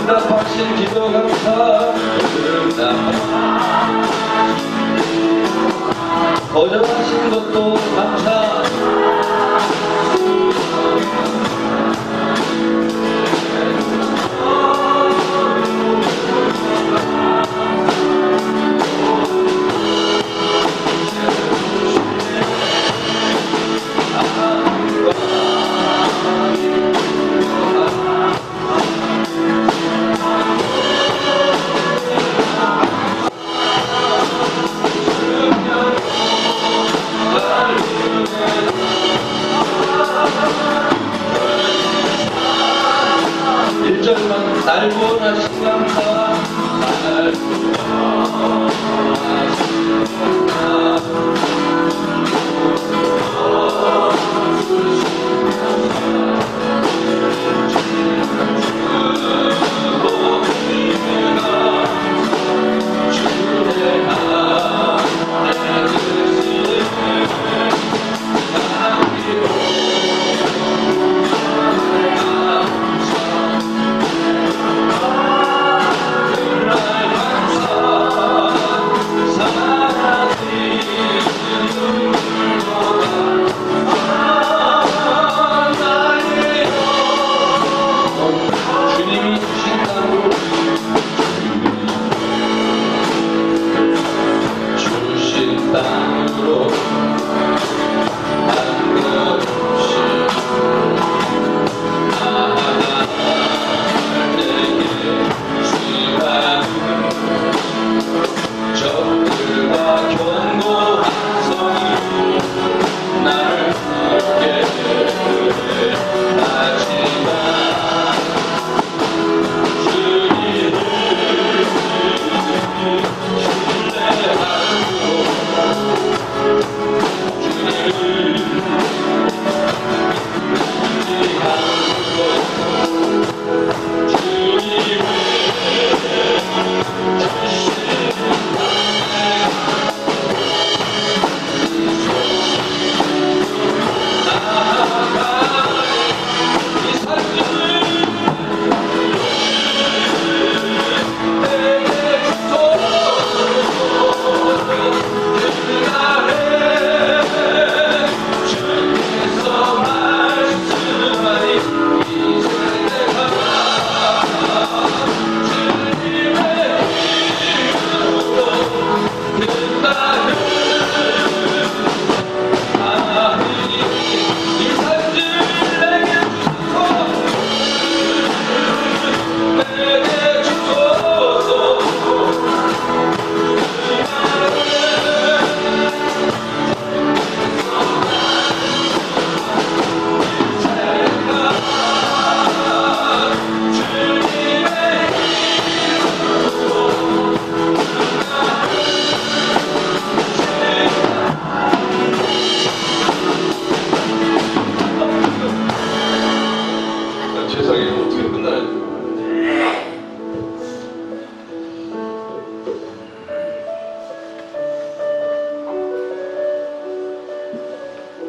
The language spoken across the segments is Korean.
응답하신 기도 감사 거절하신 것도 감사 날 구원하신 감사 날 구원하신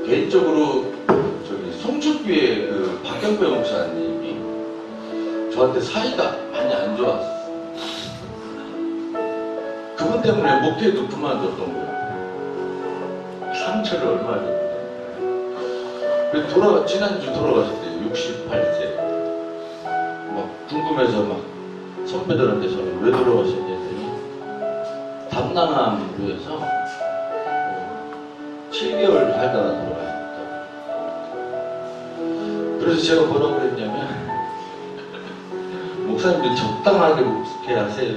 개인적으로 저기 송출교회 그 박경배 목사님이 저한테 사이가 많이 안 좋았어요. 그분 때문에 목회도 그만뒀던 거예요. 상처를 얼마나 줬거든요. 지난주 돌아가실 때 68세 막 궁금해서 막 선배들한테 저는 왜 돌아가셨냐 했더니 담낭암으로 해서 7개월 살다가 돌아가셨다. 그래서 제가 뭐라고 그랬냐면 목사님들 적당하게 목회하세요.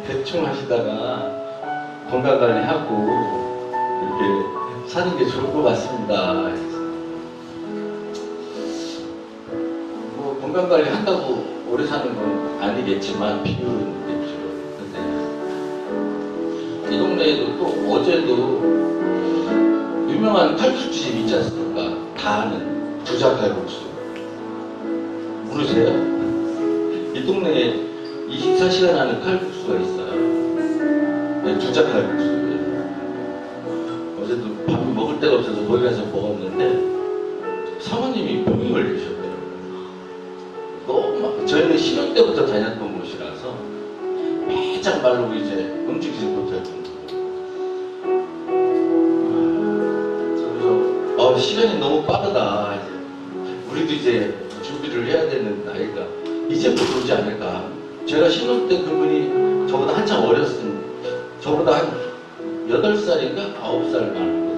대충 하시다가 건강관리하고 이렇게 사는 게 좋을 것 같습니다. 뭐 건강관리 한다고 오래 사는 건 아니겠지만 비율은 있겠죠. 근데 이 동네에도 또 어제도 유명한 칼국수집 있지 않습니까? 다 아는 부자 칼국수 모르세요? 이 동네에 24시간 하는 칼국수가 있어요. 네, 부자 칼국수. 어제도 밥을 먹을 데가 없어서 거기 가서 먹었는데 사모님이 병이 걸리셨더라고요. 너무 막 저희는 신혼 때부터 다녔던 곳이라서 바짝 마르고 이제 움직이지 못할 정도로. 그래서 시간이 너무 빠르다. 이제 우리도 이제 준비를 해야 되는 나이가 이제부터 오지 않을까. 제가 신혼 때 그분이 저보다 한참 어렸으니 저보다 한 8살인가 9살 많았거든요.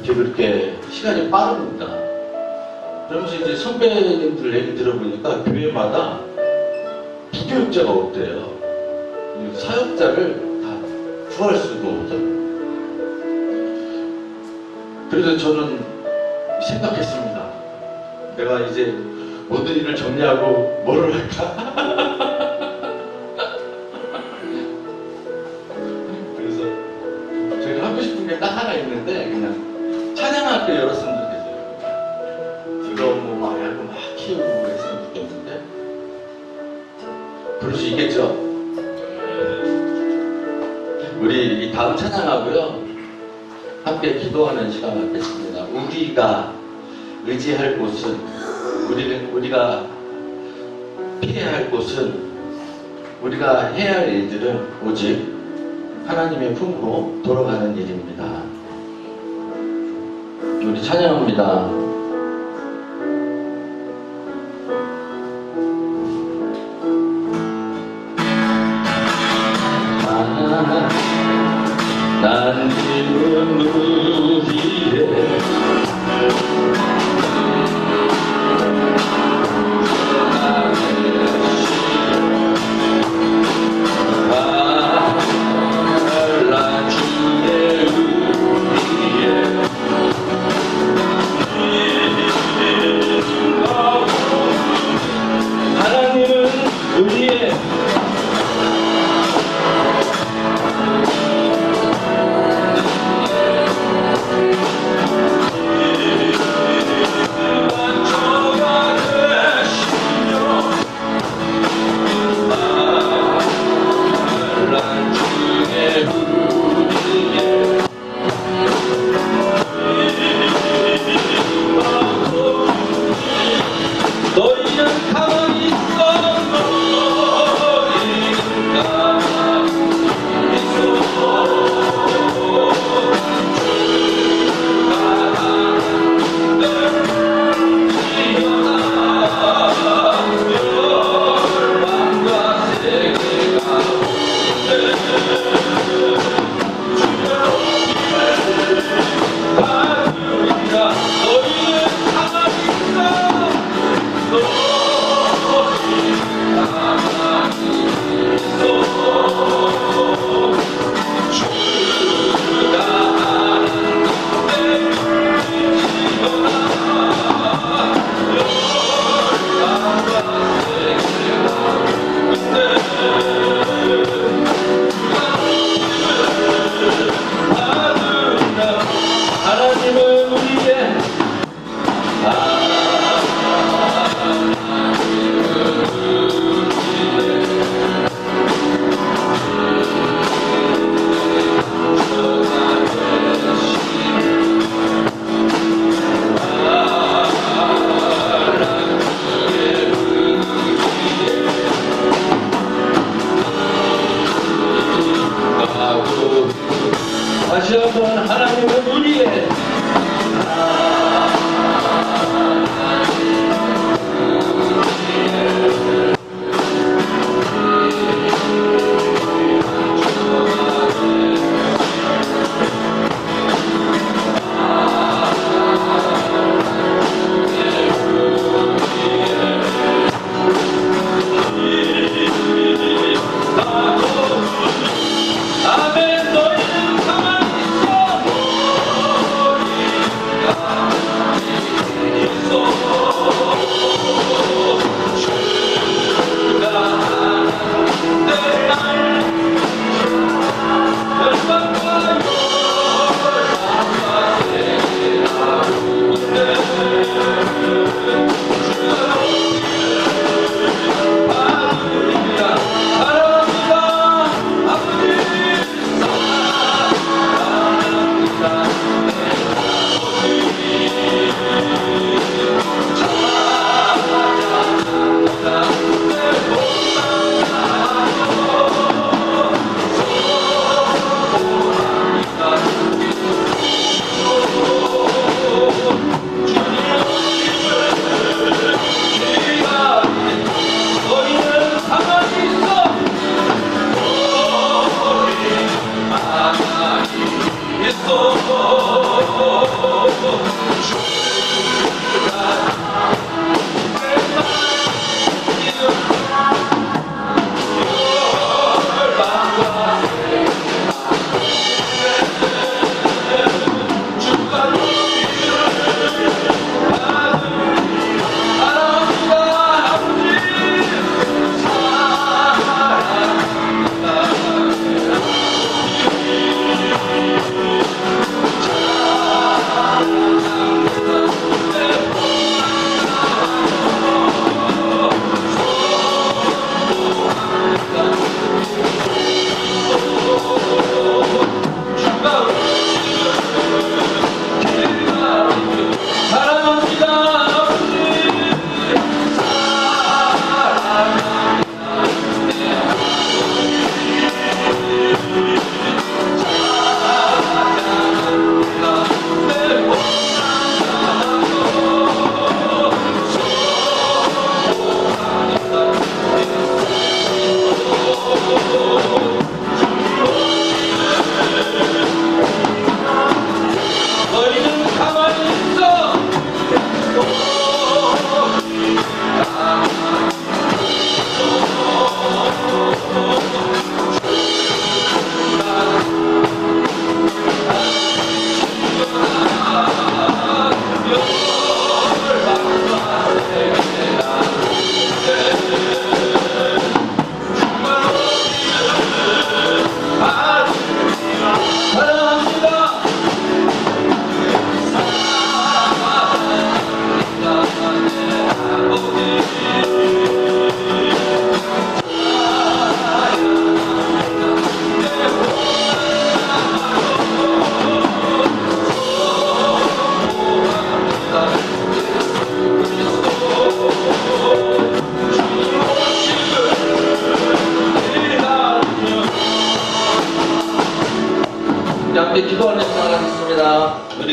그렇게 시간이 빠릅니다. 그러면서 이제 선배님들 얘기 들어보니까 교회마다 부교육자가 없대요. 사역자를 다 구할 수도 없다고. 그래서 저는 생각했습니다. 내가 이제 모든 일을 정리하고 뭐를 할까? 그래서 제가 하고 싶은 게 딱 하나 있는데 그냥 찬양학교 열었으면 좋겠어요. 들어오고 막 야구 막 키우고 그랬으면 좋겠는데 그럴 수 있겠죠? 우리 이 다음 찬양하고요 함께 기도하는 시간 갖겠습니다. 우리가 의지할 곳은 우리가 피해야 할 곳은 우리가 해야 할 일들은 오직 하나님의 품으로 돌아가는 일입니다. 우리 찬양합니다. 난 지금 우리의 갈라주네 우리의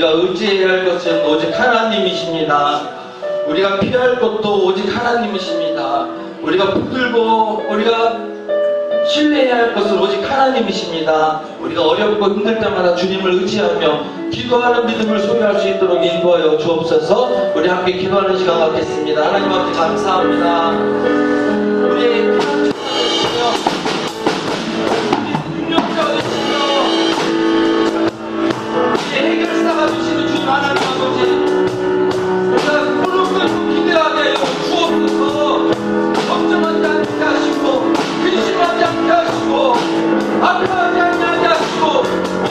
우리가 의지해야 할 것은 오직 하나님이십니다. 우리가 피할 것도 오직 하나님이십니다. 우리가 붙들고 우리가 신뢰해야 할 것은 오직 하나님이십니다. 우리가 어렵고 힘들 때마다 주님을 의지하며 기도하는 믿음을 소유할 수 있도록 인도하여 주옵소서. 우리 함께 기도하는 시간 갖겠습니다. 하나님 앞에 감사합니다. 우리 능력자가 되시며 우리의 해결사가 되시는 주 하나님 아버지, 우리가 무릎 기대하게 하여 주옵소서. 걱정하지 않게 하시고 근심하지 않게 하시고 아파하지 않게 하시고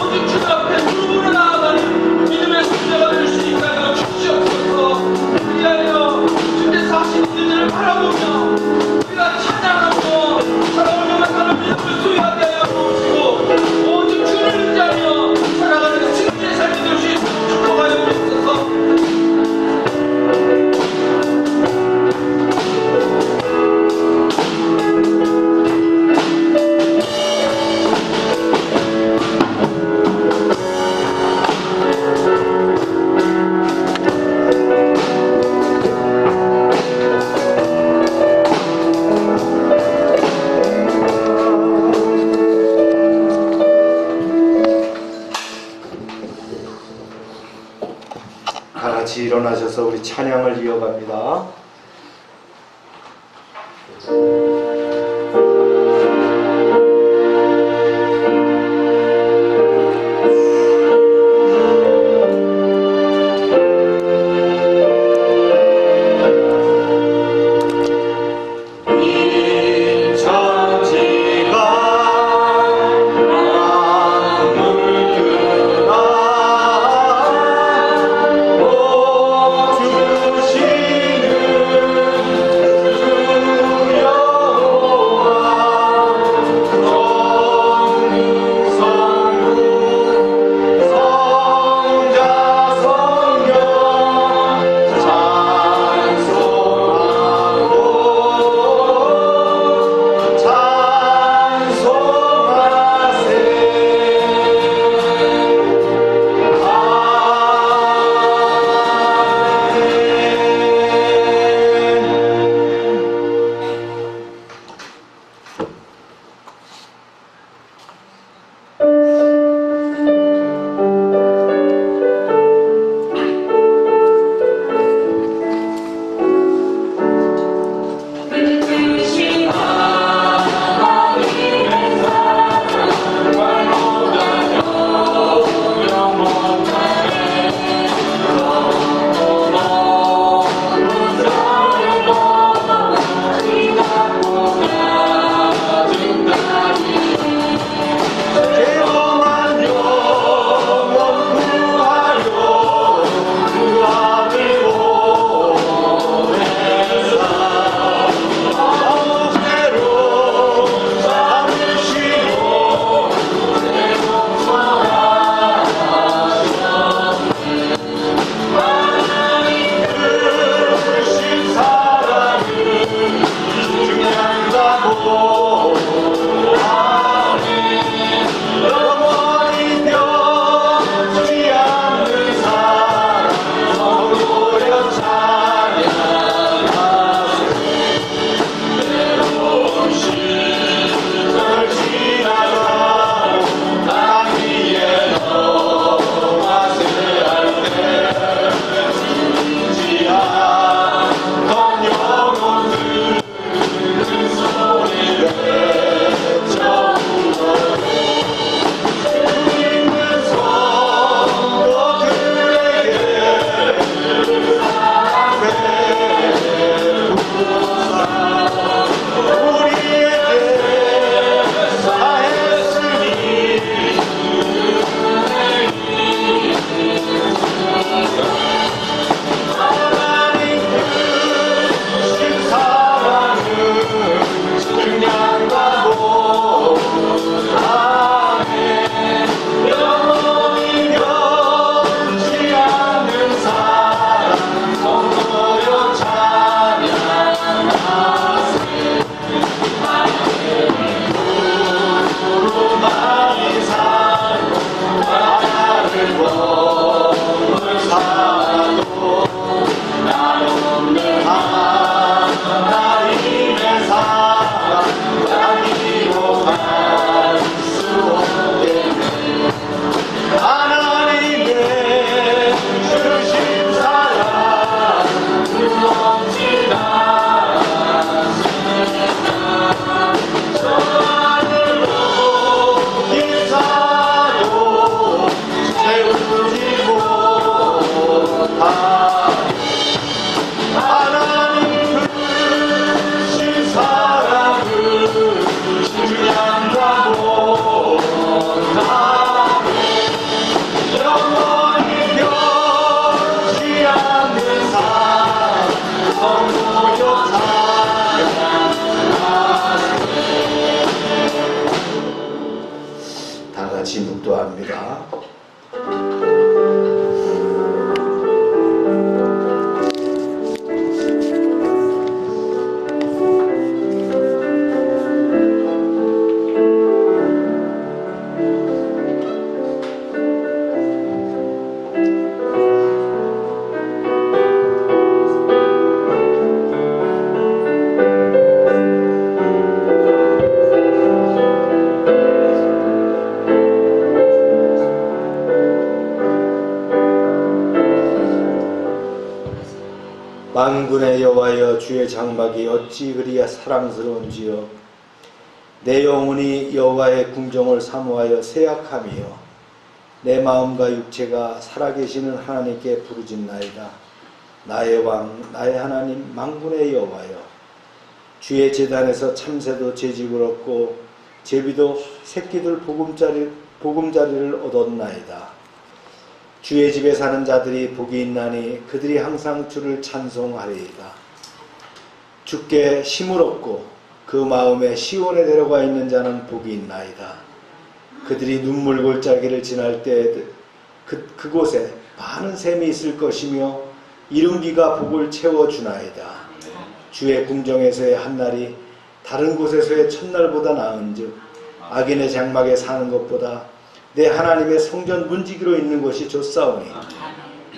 오직 주 앞에 무릎으로 나아가는 믿음의 손자가 될 수 있게 하여 주시옵소서. 그리하여 주께서 하신 일들을 바라보며 우리가 찬양하고 살아오려고 하는 믿음을 소유하게 하여 주옵시고 오직 주를 의지하며 살아가는 승리의 삶이 될 수 있도록 축복하여 주옵소서. 같이 일어나셔서 우리 찬양을 이어갑니다. 주시는 만군의 여호와여, 주의 장막이 어찌 그리 사랑스러운지요. 내 영혼이 여호와의 궁정을 사모하여 새약함이요, 내 마음과 육체가 살아계시는 하나님께 부르짖나이다. 나의 왕, 나의 하나님, 만군의 여호와여, 주의 제단에서 참새도 제집을 얻고 제비도 새끼들 보금자리를 얻었나이다. 주의 집에 사는 자들이 복이 있나니 그들이 항상 주를 찬송하리이다. 주께 힘을 얻고 그 마음에 시온에 데려가 있는 자는 복이 있나이다. 그들이 눈물 골짜기를 지날 때 그곳에 많은 샘이 있을 것이며 이른 비가 복을 채워주나이다. 주의 궁정에서의 한날이 다른 곳에서의 첫날보다 나은즉 악인의 장막에 사는 것보다 내 하나님의 성전 문지기로 있는 것이 좋사오니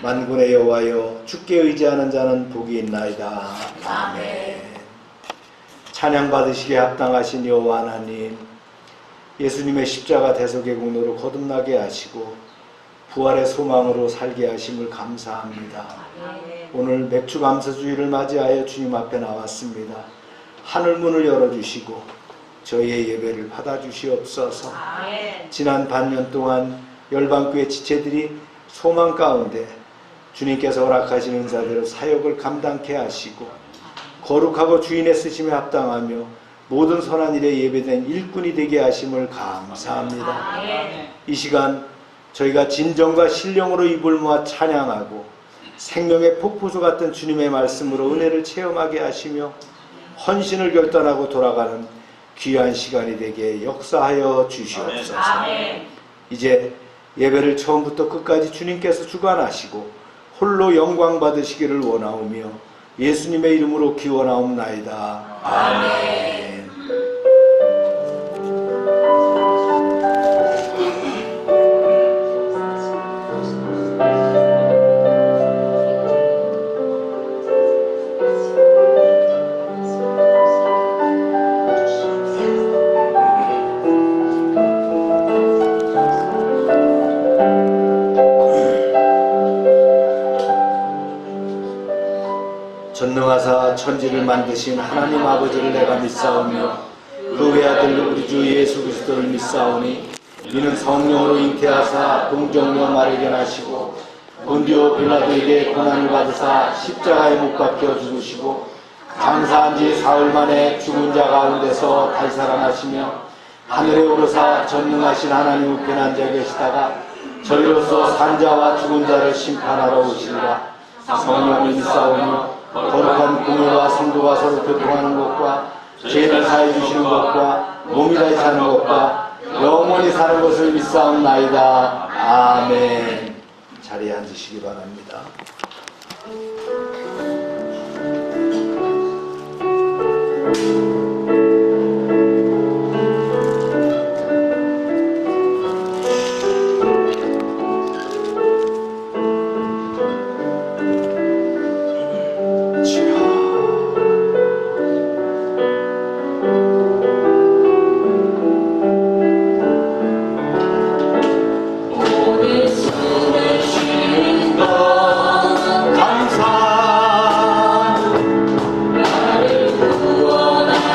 만군의 여호와여, 주께 의지하는 자는 복이 있나이다. 아멘. 찬양 받으시기에 합당하신 여호와 하나님, 예수님의 십자가 대속의 공로로 거듭나게 하시고 부활의 소망으로 살게 하심을 감사합니다. 오늘 맥주 감사주의를 맞이하여 주님 앞에 나왔습니다. 하늘 문을 열어주시고 저희의 예배를 받아주시옵소서. 지난 반년 동안 열방교회 지체들이 소망 가운데 주님께서 허락하신 은사대로 사역을 감당케 하시고 거룩하고 주인의 쓰심에 합당하며 모든 선한 일에 예배된 일꾼이 되게 하심을 감사합니다. 이 시간 저희가 진정과 신령으로 입을 모아 찬양하고 생명의 폭포수 같은 주님의 말씀으로 은혜를 체험하게 하시며 헌신을 결단하고 돌아가는 귀한 시간이 되게 역사하여 주시옵소서. 이제 예배를 처음부터 끝까지 주님께서 주관하시고 홀로 영광 받으시기를 원하오며 예수님의 이름으로 기원하옵나이다. 아멘. 전능하사 천지를 만드신 하나님 아버지를 내가 믿사오며 그 외아들 우리 주 예수 그리스도를 믿사오니 이는 성령으로 잉태하사 동정녀 마리아에게 하시고 본디오 빌라도에게 고난을 받으사 십자가에 못 박혀 죽으시고 장사한 지 사흘 만에 죽은 자 가운데서 다시 살아나시며 하늘에 오르사 전능하신 하나님 우편에 앉아 계시다가 저희로서 산자와 죽은 자를 심판하러 오시리라. 성령을 믿사오며 거룩한 공회와 성도가 서로 교통하는 것과 죄를 사해 주시는 것과 몸이 다시 사는 것과 영원히 사는 것을 믿사옵나이다. 아멘. 자리에 앉으시기 바랍니다. 감사 나를 구원하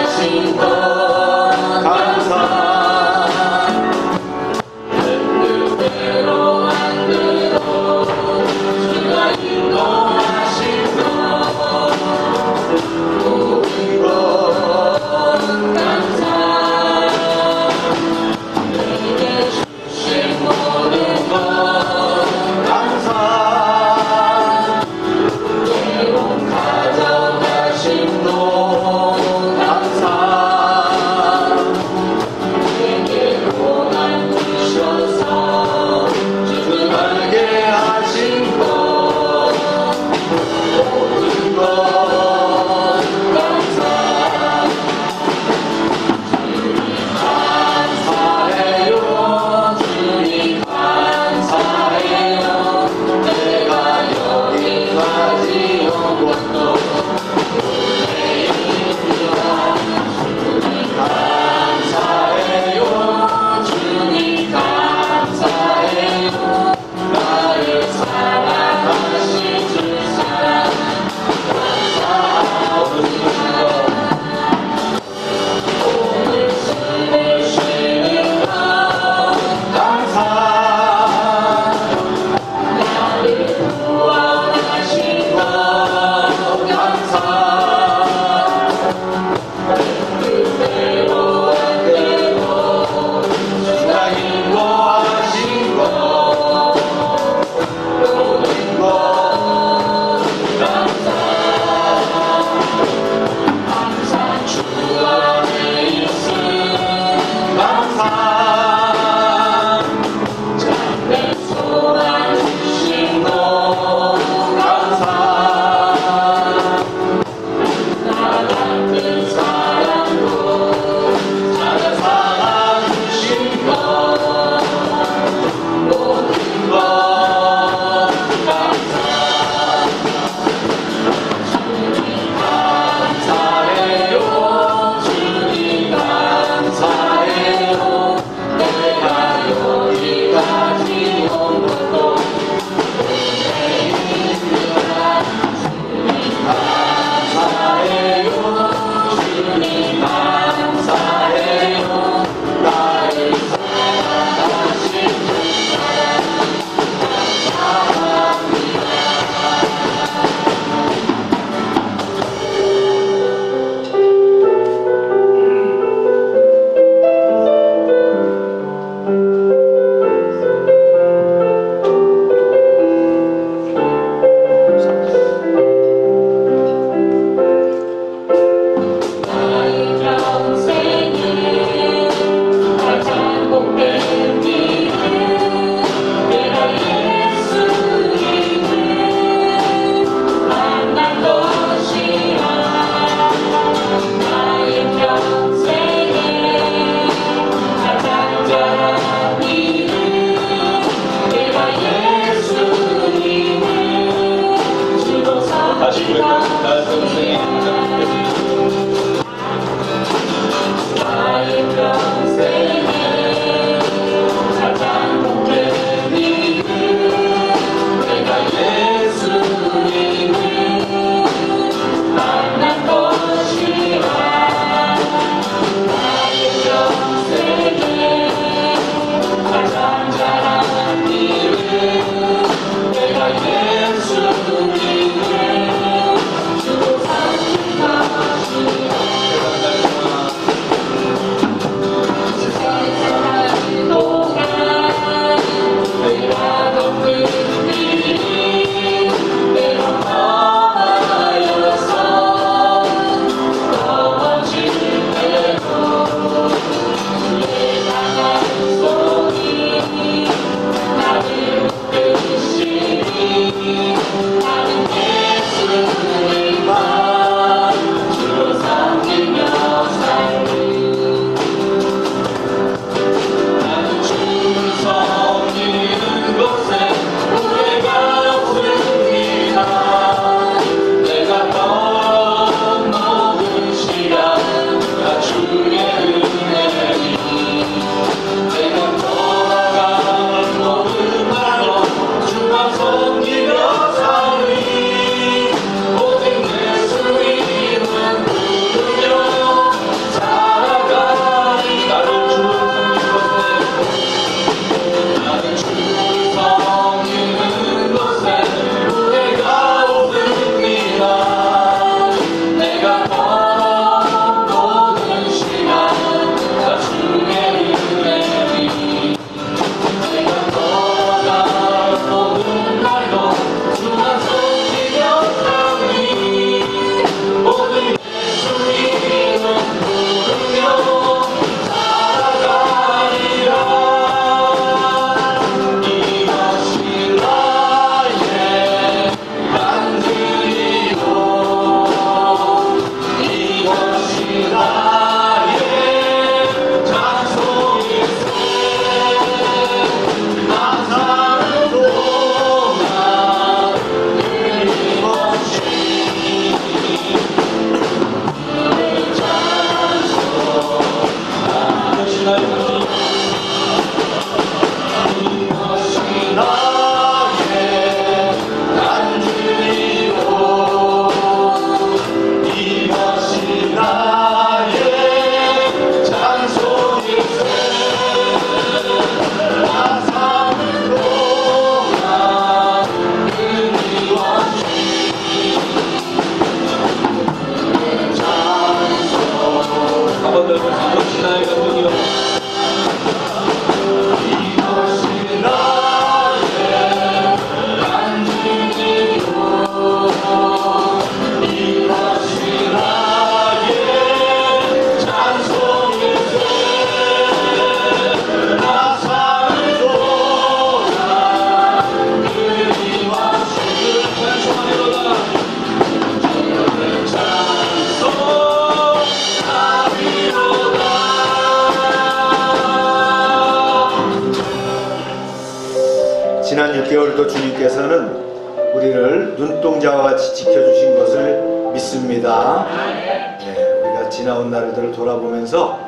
눈동자와 같이 지켜주신 것을 믿습니다. 네, 우리가 지나온 날들을 돌아보면서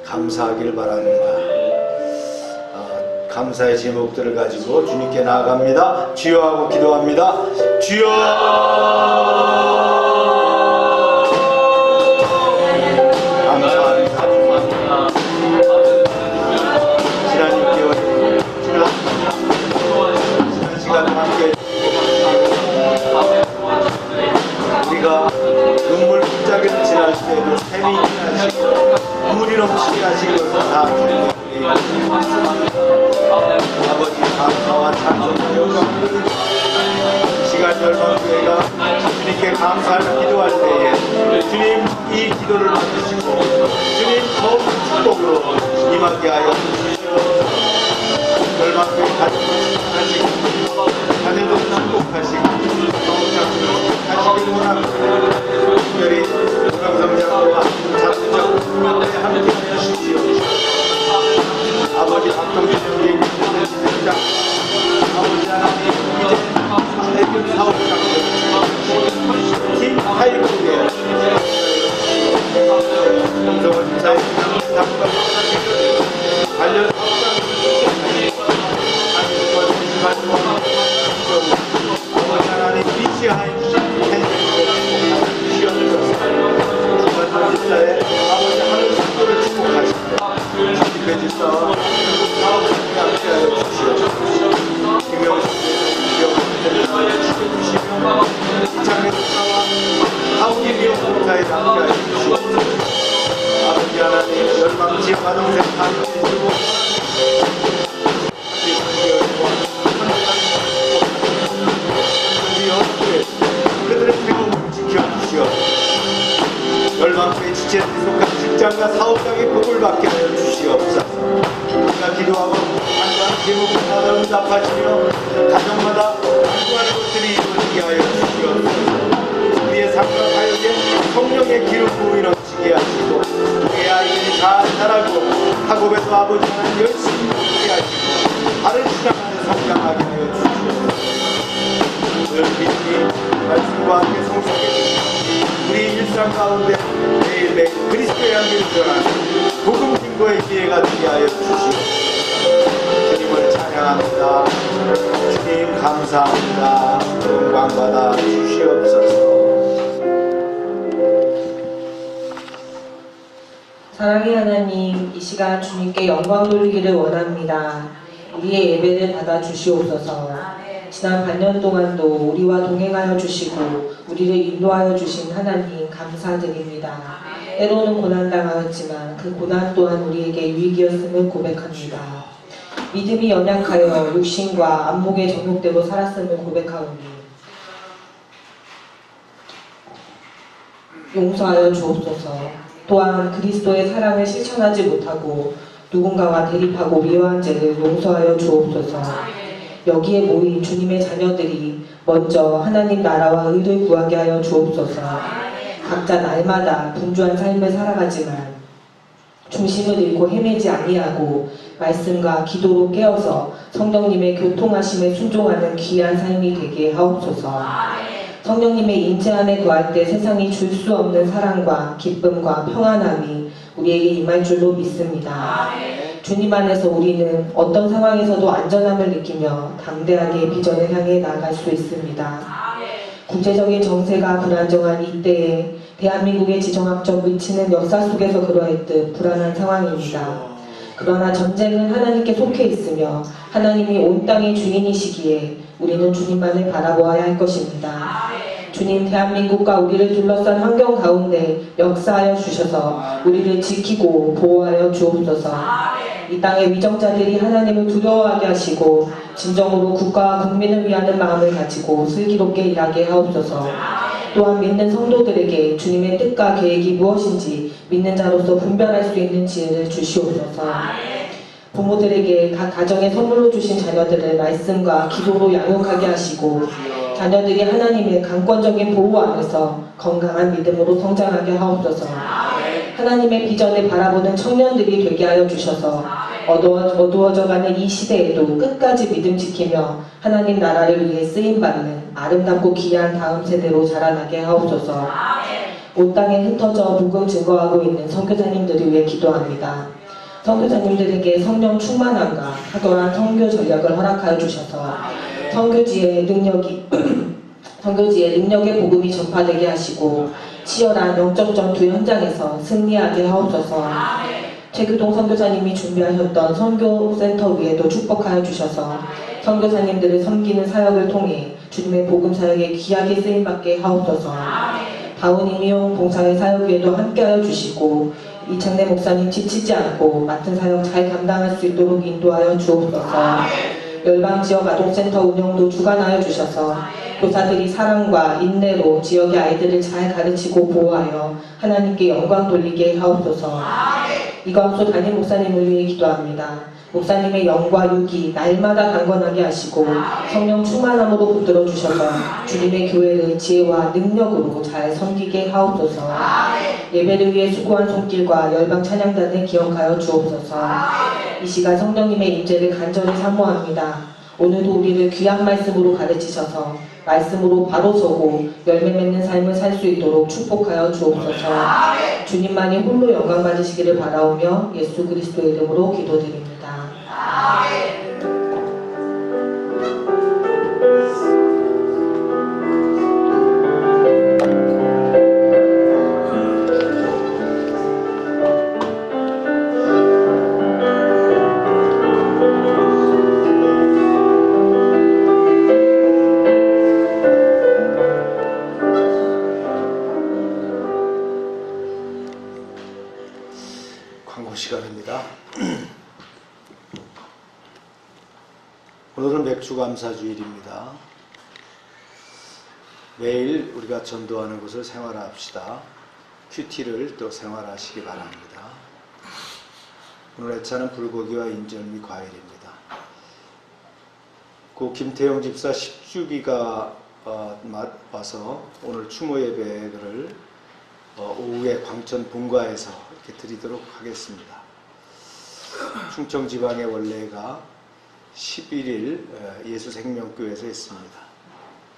감사하길 바랍니다. 감사의 제목들을 가지고 주님께 나아갑니다. 주여 하고 기도합니다. 주여! 감사합니다. 지난 6개월, 지난 시간 함께 우리가 눈물 빗자루를 지날 때도 샘이 지나시고 물이 넘치게 하신 것을 다 주님께 아버지 감사와 찬송하여 시간 열방교회가 주님께 감사하며 기도할 때에 주님 이 기도를 받으시고 주님 더욱 축복으로 임하게 하여 주시옵소서. 열방교회 가족을 축복하시고 자녀도 축복하시고 하시길 원합니다. 특별히 우랑성장과 자부자부 함께 해주십시오. 아버지 박동진 형님, 진행자, 아버지 하나님, 이제 대표 사업장, 팀 타이거에 공성원 지사의 담당 관련 아버지 하나님 위치하에 중간선 집사의 아버지 하늘 속도를 축복하시고 집회집사 사업장에 함께하여 주시옵소서. 김영수 집사를 지켜주시며 이창래 집사와 하우기미오 공사에 함께하여 주시옵소서. 아버지 하나님 열방지역 가동생 함께해주시고 그들의 행복을 지켜주시오. 열방교회 지체에 속한 직장과 사업장의 복을 받게 하여 주시옵소서. 우리가 기도하고 간구하는 제목을 받아 응답하시며 가정마다 간구하는 것들이 이루어지게 하여 주시옵소서. 우리의 삶과 사역에 성령의 기름 부음이 넘치게 하시고 우리의 아이들이 잘 자라고 학업에서 아버지 하나님 열심히 하게 하시고 바른 신앙 안에 성장하게 하여 주시옵소서. 늘 믿음이 말씀과 함께 성숙해 주시고 우리 일상 가운데 매일매일 그리스도의 향기를 전하는 복음 증거의 기회가 되게 하여 주시옵소서. 주님을 찬양합니다. 주님 감사합니다. 영광받아 주시옵소서. 사랑의 하나님, 이 시간 주님께 영광 돌리기를 원합니다. 우리의 예배를 받아 주시옵소서. 지난 반년 동안도 우리와 동행하여 주시고 우리를 인도하여 주신 하나님 감사드립니다. 때로는 고난당하였지만 그 고난 또한 우리에게 유익이었음을 고백합니다. 믿음이 연약하여 육신과 안목의 정욕대로 살았음을 고백하오니 용서하여 주옵소서. 또한 그리스도의 사랑을 실천하지 못하고 누군가와 대립하고 미워한 죄를 용서하여 주옵소서. 여기에 모인 주님의 자녀들이 먼저 하나님 나라와 의를 구하게 하여 주옵소서. 각자 날마다 분주한 삶을 살아가지만 중심을 잃고 헤매지 아니하고 말씀과 기도로 깨어서 성령님의 교통하심에 순종하는 귀한 삶이 되게 하옵소서. 성령님의 인재 안에 거할 때 세상이 줄 수 없는 사랑과 기쁨과 평안함이 우리에게 임할 줄로 믿습니다. 주님 안에서 우리는 어떤 상황에서도 안전함을 느끼며 당대하게 비전을 향해 나아갈 수 있습니다. 국제적인 정세가 불안정한 이때에 대한민국의 지정학적 위치는 역사 속에서 그러했듯 불안한 상황입니다. 그러나 전쟁은 하나님께 속해 있으며 하나님이 온 땅의 주인이시기에 우리는 주님만을 바라보아야 할 것입니다. 주님, 대한민국과 우리를 둘러싼 환경 가운데 역사하여 주셔서 우리를 지키고 보호하여 주옵소서. 이 땅의 위정자들이 하나님을 두려워하게 하시고 진정으로 국가와 국민을 위하는 마음을 가지고 슬기롭게 일하게 하옵소서. 또한 믿는 성도들에게 주님의 뜻과 계획이 무엇인지 믿는 자로서 분별할 수 있는 지혜를 주시옵소서. 부모들에게 각 가정에 선물로 주신 자녀들을 말씀과 기도로 양육하게 하시고 자녀들이 하나님의 강권적인 보호 안에서 건강한 믿음으로 성장하게 하옵소서. 하나님의 비전을 바라보는 청년들이 되게 하여 주셔서 어두워져가는 이 시대에도 끝까지 믿음 지키며 하나님 나라를 위해 쓰임받는 아름답고 귀한 다음 세대로 자라나게 하옵소서. 온 땅에 흩어져 복음 증거하고 있는 선교사님들을 위해 기도합니다. 선교사님들에게 성령 충만함과 탁월한 선교 전략을 허락하여 주셔서 선교지의 능력의 복음이 전파되게 하시고 치열한 영적 전투 현장에서 승리하게 하옵소서. 최규동 선교사님이 준비하셨던 선교센터 위에도 축복하여 주셔서 선교사님들을 섬기는 사역을 통해 주님의 복음 사역에 귀하게 쓰임받게 하옵소서. 다운 임용 봉사의 사역 위에도 함께하여 주시고 이창래 목사님 지치지 않고 맡은 사역 잘 감당할 수 있도록 인도하여 주옵소서. 열방지역 아동센터 운영도 주관하여 주셔서 교사들이 사랑과 인내로 지역의 아이들을 잘 가르치고 보호하여 하나님께 영광 돌리게 하옵소서. 이광수 담임 목사님을 위해 기도합니다. 목사님의 영과 육이 날마다 강건하게 하시고 성령 충만함으로 붙들어 주셔서 주님의 교회를 지혜와 능력으로 잘 섬기게 하옵소서. 예배를 위해 수고한 손길과 열방 찬양단을 기억하여 주옵소서. 이 시간 성령님의 임재를 간절히 사모합니다. 오늘도 우리를 귀한 말씀으로 가르치셔서 말씀으로 바로 서고 열매 맺는 삶을 살 수 있도록 축복하여 주옵소서. 주님만이 홀로 영광 받으시기를 바라오며 예수 그리스도의 이름으로 기도드립니다. 광고 시간입니다. 오늘은 맥주감사주일입니다. 매일 우리가 전도하는 것을 생활합시다. 큐티를 또 생활하시기 바랍니다. 오늘 애차는 불고기와 인절 및 과일입니다. 고 김태영 집사 10주기가 와서 오늘 추모 예배를 오후에 광천 본가에서 이렇게 드리도록 하겠습니다. 충청 지방의 원래가 11일 예수생명교회에서 했습니다.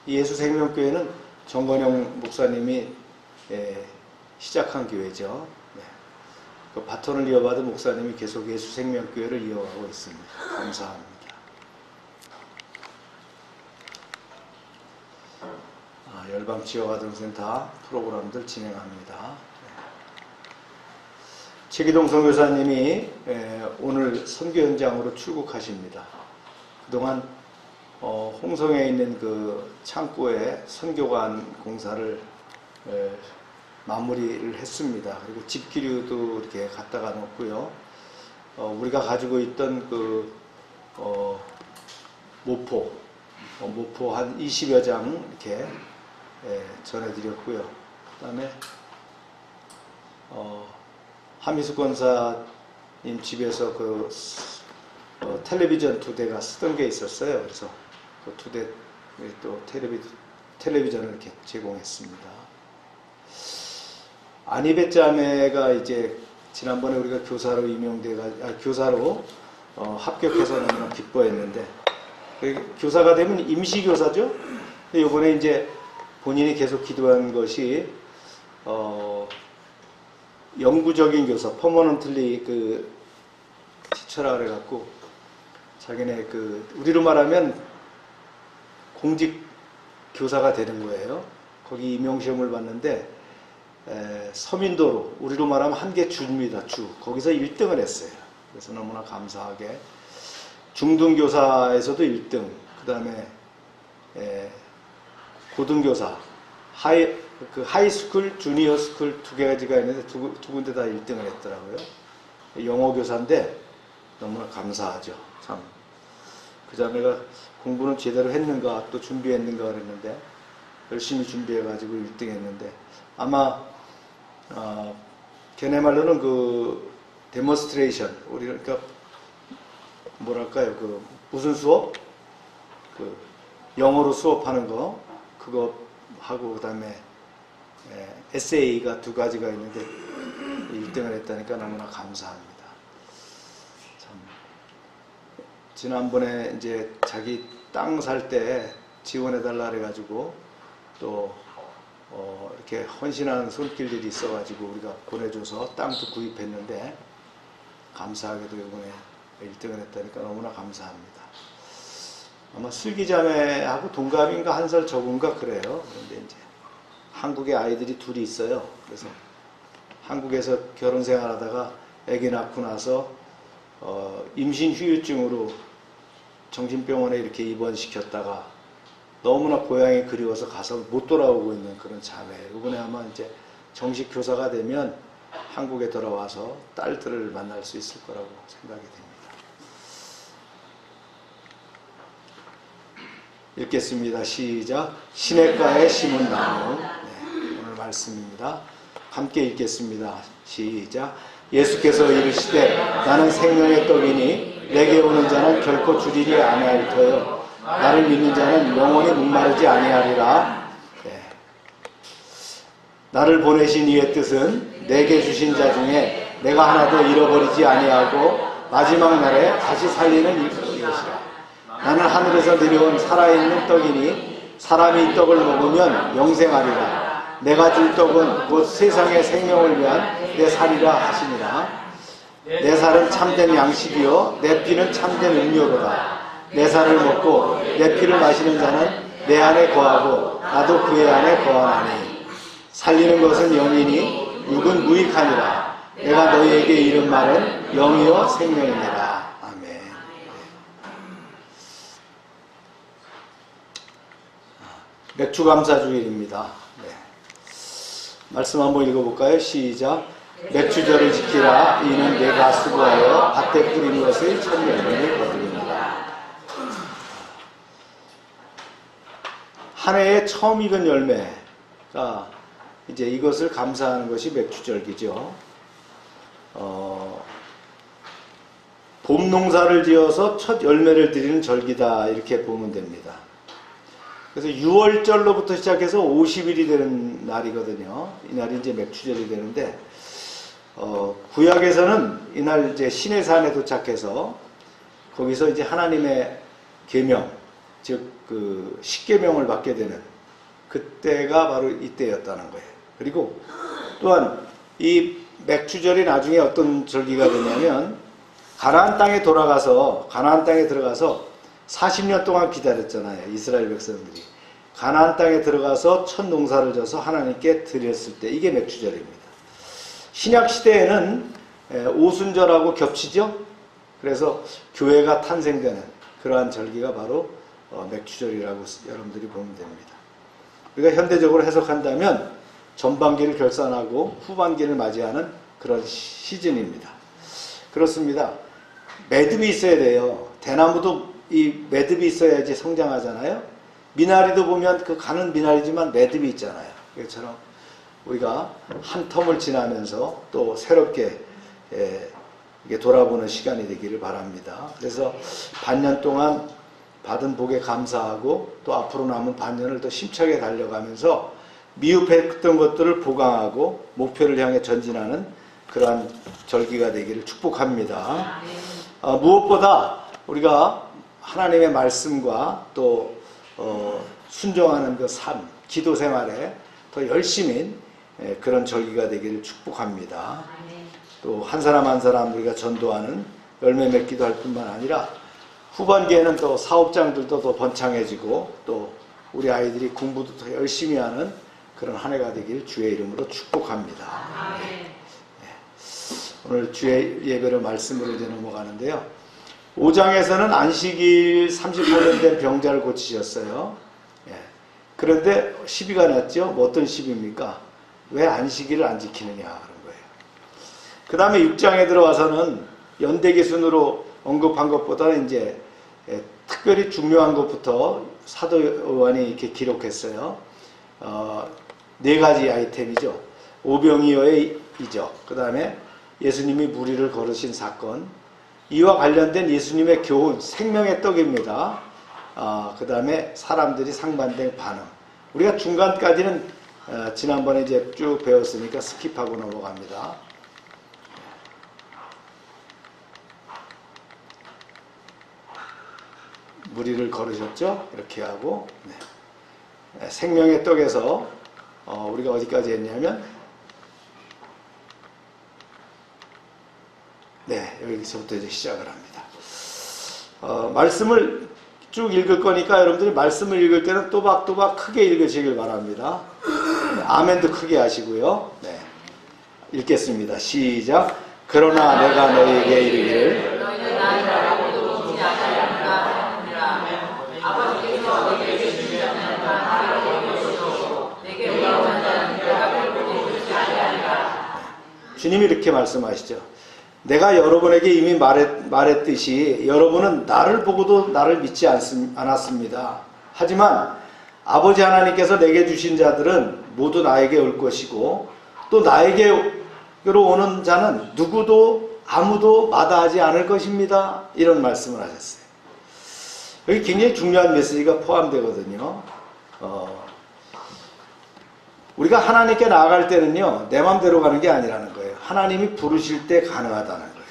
이 예수생명교회는 정건영 목사님이 시작한 교회죠. 그 바톤을 이어받은 목사님이 계속 예수생명교회를 이어가고 있습니다. 감사합니다. 열방지역아동센터 프로그램들 진행합니다. 최기동 선교사님이 오늘 선교 현장으로 출국하십니다. 그동안 홍성에 있는 그 창고에 선교관 공사를 마무리를 했습니다. 그리고 집기류도 이렇게 갖다가 놓고요. 우리가 가지고 있던 그 모포 한 20여 장 이렇게 전해드렸고요. 그 다음에 하미숙 권사님 집에서 그 텔레비전 2대가 쓰던 게 있었어요. 그래서 그 2대 또 텔레비전을 이렇게 제공했습니다. 안희배 자매가 이제 지난번에 우리가 교사로 교사로 합격해서 너무나 기뻐했는데, 교사가 되면 임시교사죠? 근데 이번에 이제 본인이 계속 기도한 것이 영구적인 교사, 퍼머넌틀리 티처라 그래갖고 자기네 우리로 말하면 공직 교사가 되는 거예요. 거기 임용시험을 봤는데 서민도로 우리로 말하면 한 개 주입니다. 주. 거기서 1등을 했어요. 그래서 너무나 감사하게 중등교사에서도 1등, 그 다음에 고등교사, 하이스쿨, 주니어스쿨 두 가지가 있는데 두 군데 다 1등을 했더라고요. 영어교사인데 너무나 감사하죠. 참. 그 자매가 공부는 제대로 했는가 또 준비했는가 그랬는데 열심히 준비해가지고 1등 했는데, 아마 걔네 말로는 데모스트레이션, 우리 그러니까 뭐랄까요, 무슨 수업? 영어로 수업하는 거, 그거 하고, 그 다음에 에세이가 2가지가 있는데 1등을 했다니까 너무나 감사합니다. 참 지난번에 이제 자기 땅 살 때 지원해달라 그래가지고 또 이렇게 헌신하는 손길들이 있어가지고 우리가 보내줘서 땅도 구입했는데 감사하게도 이번에 1등을 했다니까 너무나 감사합니다. 아마 슬기자매하고 동갑인가 한 살 적은가 그래요. 그런데 이제 한국에 아이들이 둘이 있어요. 그래서 한국에서 결혼 생활하다가 아기 낳고 나서 임신 후유증으로 정신병원에 이렇게 입원시켰다가 너무나 고향이 그리워서 가서 못 돌아오고 있는 그런 자매예요. 이번에 아마 이제 정식 교사가 되면 한국에 돌아와서 딸들을 만날 수 있을 거라고 생각이 됩니다. 읽겠습니다. 시작. 시냇가에 심은 나무. 네, 오늘 말씀입니다. 함께 읽겠습니다. 시작. 예수께서 이르시되 나는 생명의 떡이니 내게 오는 자는 결코 주리지 아니할 터요 나를 믿는 자는 영원히 목마르지 아니하리라. 네. 나를 보내신 이의 뜻은 내게 주신 자 중에 내가 하나도 잃어버리지 아니하고 마지막 날에 다시 살리는 이것이라. 나는 하늘에서 내려온 살아있는 떡이니 사람이 이 떡을 먹으면 영생하리라. 내가 줄 떡은 곧 세상의 생명을 위한 내 살이라 하시니라. 내 살은 참된 양식이요 내 피는 참된 음료로다. 내 살을 먹고 내 피를 마시는 자는 내 안에 거하고 나도 그의 안에 거하나니 살리는 것은 영이니 육은 무익하니라. 내가 너희에게 이른 말은 영이요 생명이니라. 아멘. 맥주 감사 주일입니다. 네. 말씀 한번 읽어볼까요? 시작. 맥주절을 지키라. 이는 내가 수고하여 밭에 뿌린 것을 첫 열매를 거두리니라. 한 해에 처음 익은 열매가 이제 이것을 감사하는 것이 맥주절기죠. 봄 농사를 지어서 첫 열매를 드리는 절기다 이렇게 보면 됩니다. 그래서 6월절로부터 시작해서 50일이 되는 날이거든요. 이날이 이제 맥주절이 되는데 구약에서는 이날 이제 시내산에 도착해서 거기서 이제 하나님의 계명, 즉 그 십계명을 받게 되는 그때가 바로 이때였다는 거예요. 그리고 또한 이 맥주절이 나중에 어떤 절기가 되냐면 가나안 땅에 들어가서 40년 동안 기다렸잖아요. 이스라엘 백성들이 가나안 땅에 들어가서 첫 농사를 져서 하나님께 드렸을 때 이게 맥주절입니다. 신약 시대에는 오순절하고 겹치죠. 그래서 교회가 탄생되는 그러한 절기가 바로 맥주절이라고 여러분들이 보면 됩니다. 우리가 현대적으로 해석한다면 전반기를 결산하고 후반기를 맞이하는 그런 시즌입니다. 그렇습니다. 매듭이 있어야 돼요. 대나무도 이 매듭이 있어야지 성장하잖아요. 미나리도 보면 그 가는 미나리지만 매듭이 있잖아요. 그처럼 우리가 한 텀을 지나면서 또 새롭게 이게 돌아보는 시간이 되기를 바랍니다. 그래서 반년 동안 받은 복에 감사하고 또 앞으로 남은 반년을 더 힘차게 달려가면서 미흡했던 것들을 보강하고 목표를 향해 전진하는 그러한 절기가 되기를 축복합니다. 무엇보다 우리가 하나님의 말씀과 또 순종하는 그 삶, 기도 생활에 더 열심인 그런 절기가 되기를 축복합니다. 또 한 사람 한 사람 우리가 전도하는 열매 맺기도 할 뿐만 아니라 후반기에는 또 사업장들도 더 번창해지고 또 우리 아이들이 공부도 더 열심히 하는 그런 한 해가 되길 주의 이름으로 축복합니다. 네. 오늘 주의 예배로 말씀으로 이제 넘어가는데요. 5장에서는 안식일 30년 된 병자를 고치셨어요. 그런데 시비가 났죠. 뭐 어떤 시비입니까? 왜 안식일을 안 지키느냐 그런 거예요. 그 다음에 6장에 들어와서는 연대기순으로 언급한 것보다는 이제 특별히 중요한 것부터 사도 요한이 이렇게 기록했어요. 4가지 아이템이죠. 오병이어의 이적, 그 다음에 예수님이 무리를 걸으신 사건, 이와 관련된 예수님의 교훈, 생명의 떡입니다. 그 다음에 사람들이 상반된 반응. 우리가 중간까지는 지난번에 이제 쭉 배웠으니까 스킵하고 넘어갑니다. 무리를 걸으셨죠? 이렇게 하고 네. 생명의 떡에서 우리가 어디까지 했냐면 네, 여기서부터 이제 시작을 합니다. 말씀을 쭉 읽을 거니까 여러분들이 말씀을 읽을 때는 또박또박 크게 읽으시길 바랍니다. 네, 아멘도 크게 하시고요. 네, 읽겠습니다. 시작. 그러나 내가 너에게 이르기를 주님이 이렇게 말씀하시죠. 내가 여러분에게 이미 말했듯이 여러분은 나를 보고도 나를 믿지 않았습니다. 하지만 아버지 하나님께서 내게 주신 자들은 모두 나에게 올 것이고 또 나에게로 오는 자는 누구도 아무도 마다하지 않을 것입니다. 이런 말씀을 하셨어요. 여기 굉장히 중요한 메시지가 포함되거든요. 우리가 하나님께 나아갈 때는요, 내 마음대로 가는 게 아니라는 거예요. 하나님이 부르실 때 가능하다는 거예요.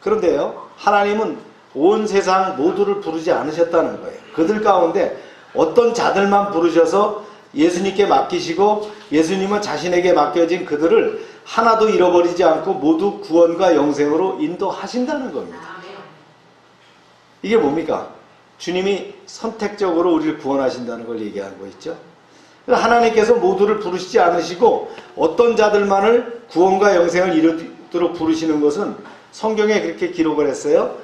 그런데요, 하나님은 온 세상 모두를 부르지 않으셨다는 거예요. 그들 가운데 어떤 자들만 부르셔서 예수님께 맡기시고 예수님은 자신에게 맡겨진 그들을 하나도 잃어버리지 않고 모두 구원과 영생으로 인도하신다는 겁니다. 이게 뭡니까? 주님이 선택적으로 우리를 구원하신다는 걸 얘기하는 거 있죠. 하나님께서 모두를 부르시지 않으시고 어떤 자들만을 구원과 영생을 이루도록 부르시는 것은 성경에 그렇게 기록을 했어요.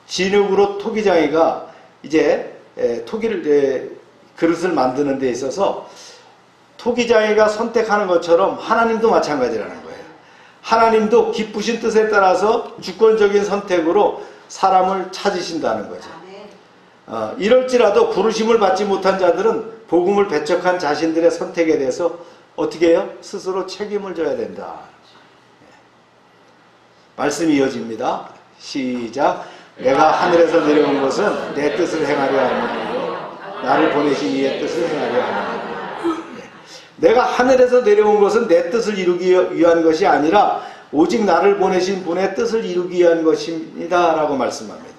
진흙으로 토기장이가 이제 그릇을 만드는 데 있어서 토기장이가 선택하는 것처럼 하나님도 마찬가지라는 거예요. 하나님도 기쁘신 뜻에 따라서 주권적인 선택으로 사람을 찾으신다는 거죠. 이럴지라도 부르심을 받지 못한 자들은 복음을 배척한 자신들의 선택에 대해서 어떻게 해요? 스스로 책임을 져야 된다. 말씀이 이어집니다. 시작. 내가 하늘에서 내려온 것은 내 뜻을 행하려 함이요 나를 보내신 이의 뜻을 행하려 함이요. 내가 하늘에서 내려온 것은 내 뜻을 이루기 위한 것이 아니라 오직 나를 보내신 분의 뜻을 이루기 위한 것입니다. 라고 말씀합니다.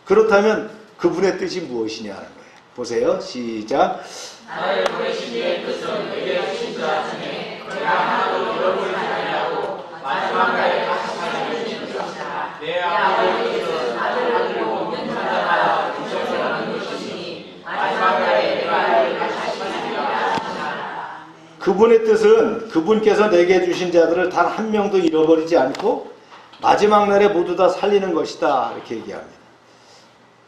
그렇다면 그분의 뜻이 무엇이냐는 거예요. 보세요. 시작. 나를 보내신 이의 뜻은 내게 주신 자 중에 내가 하나도 잃어버리지 아니하고 마지막 날에 다시 찾아주신 것이다. 내 아버지의 뜻은 아들을 들고 있는 자마다 구속하는 것이니 마지막 날에 내가 이를 다시 찾으리라. 그분의 뜻은 그분께서 내게 주신 자들을 단 한 명도 잃어버리지 않고 마지막 날에 모두 다 살리는 것이다. 이렇게 얘기합니다.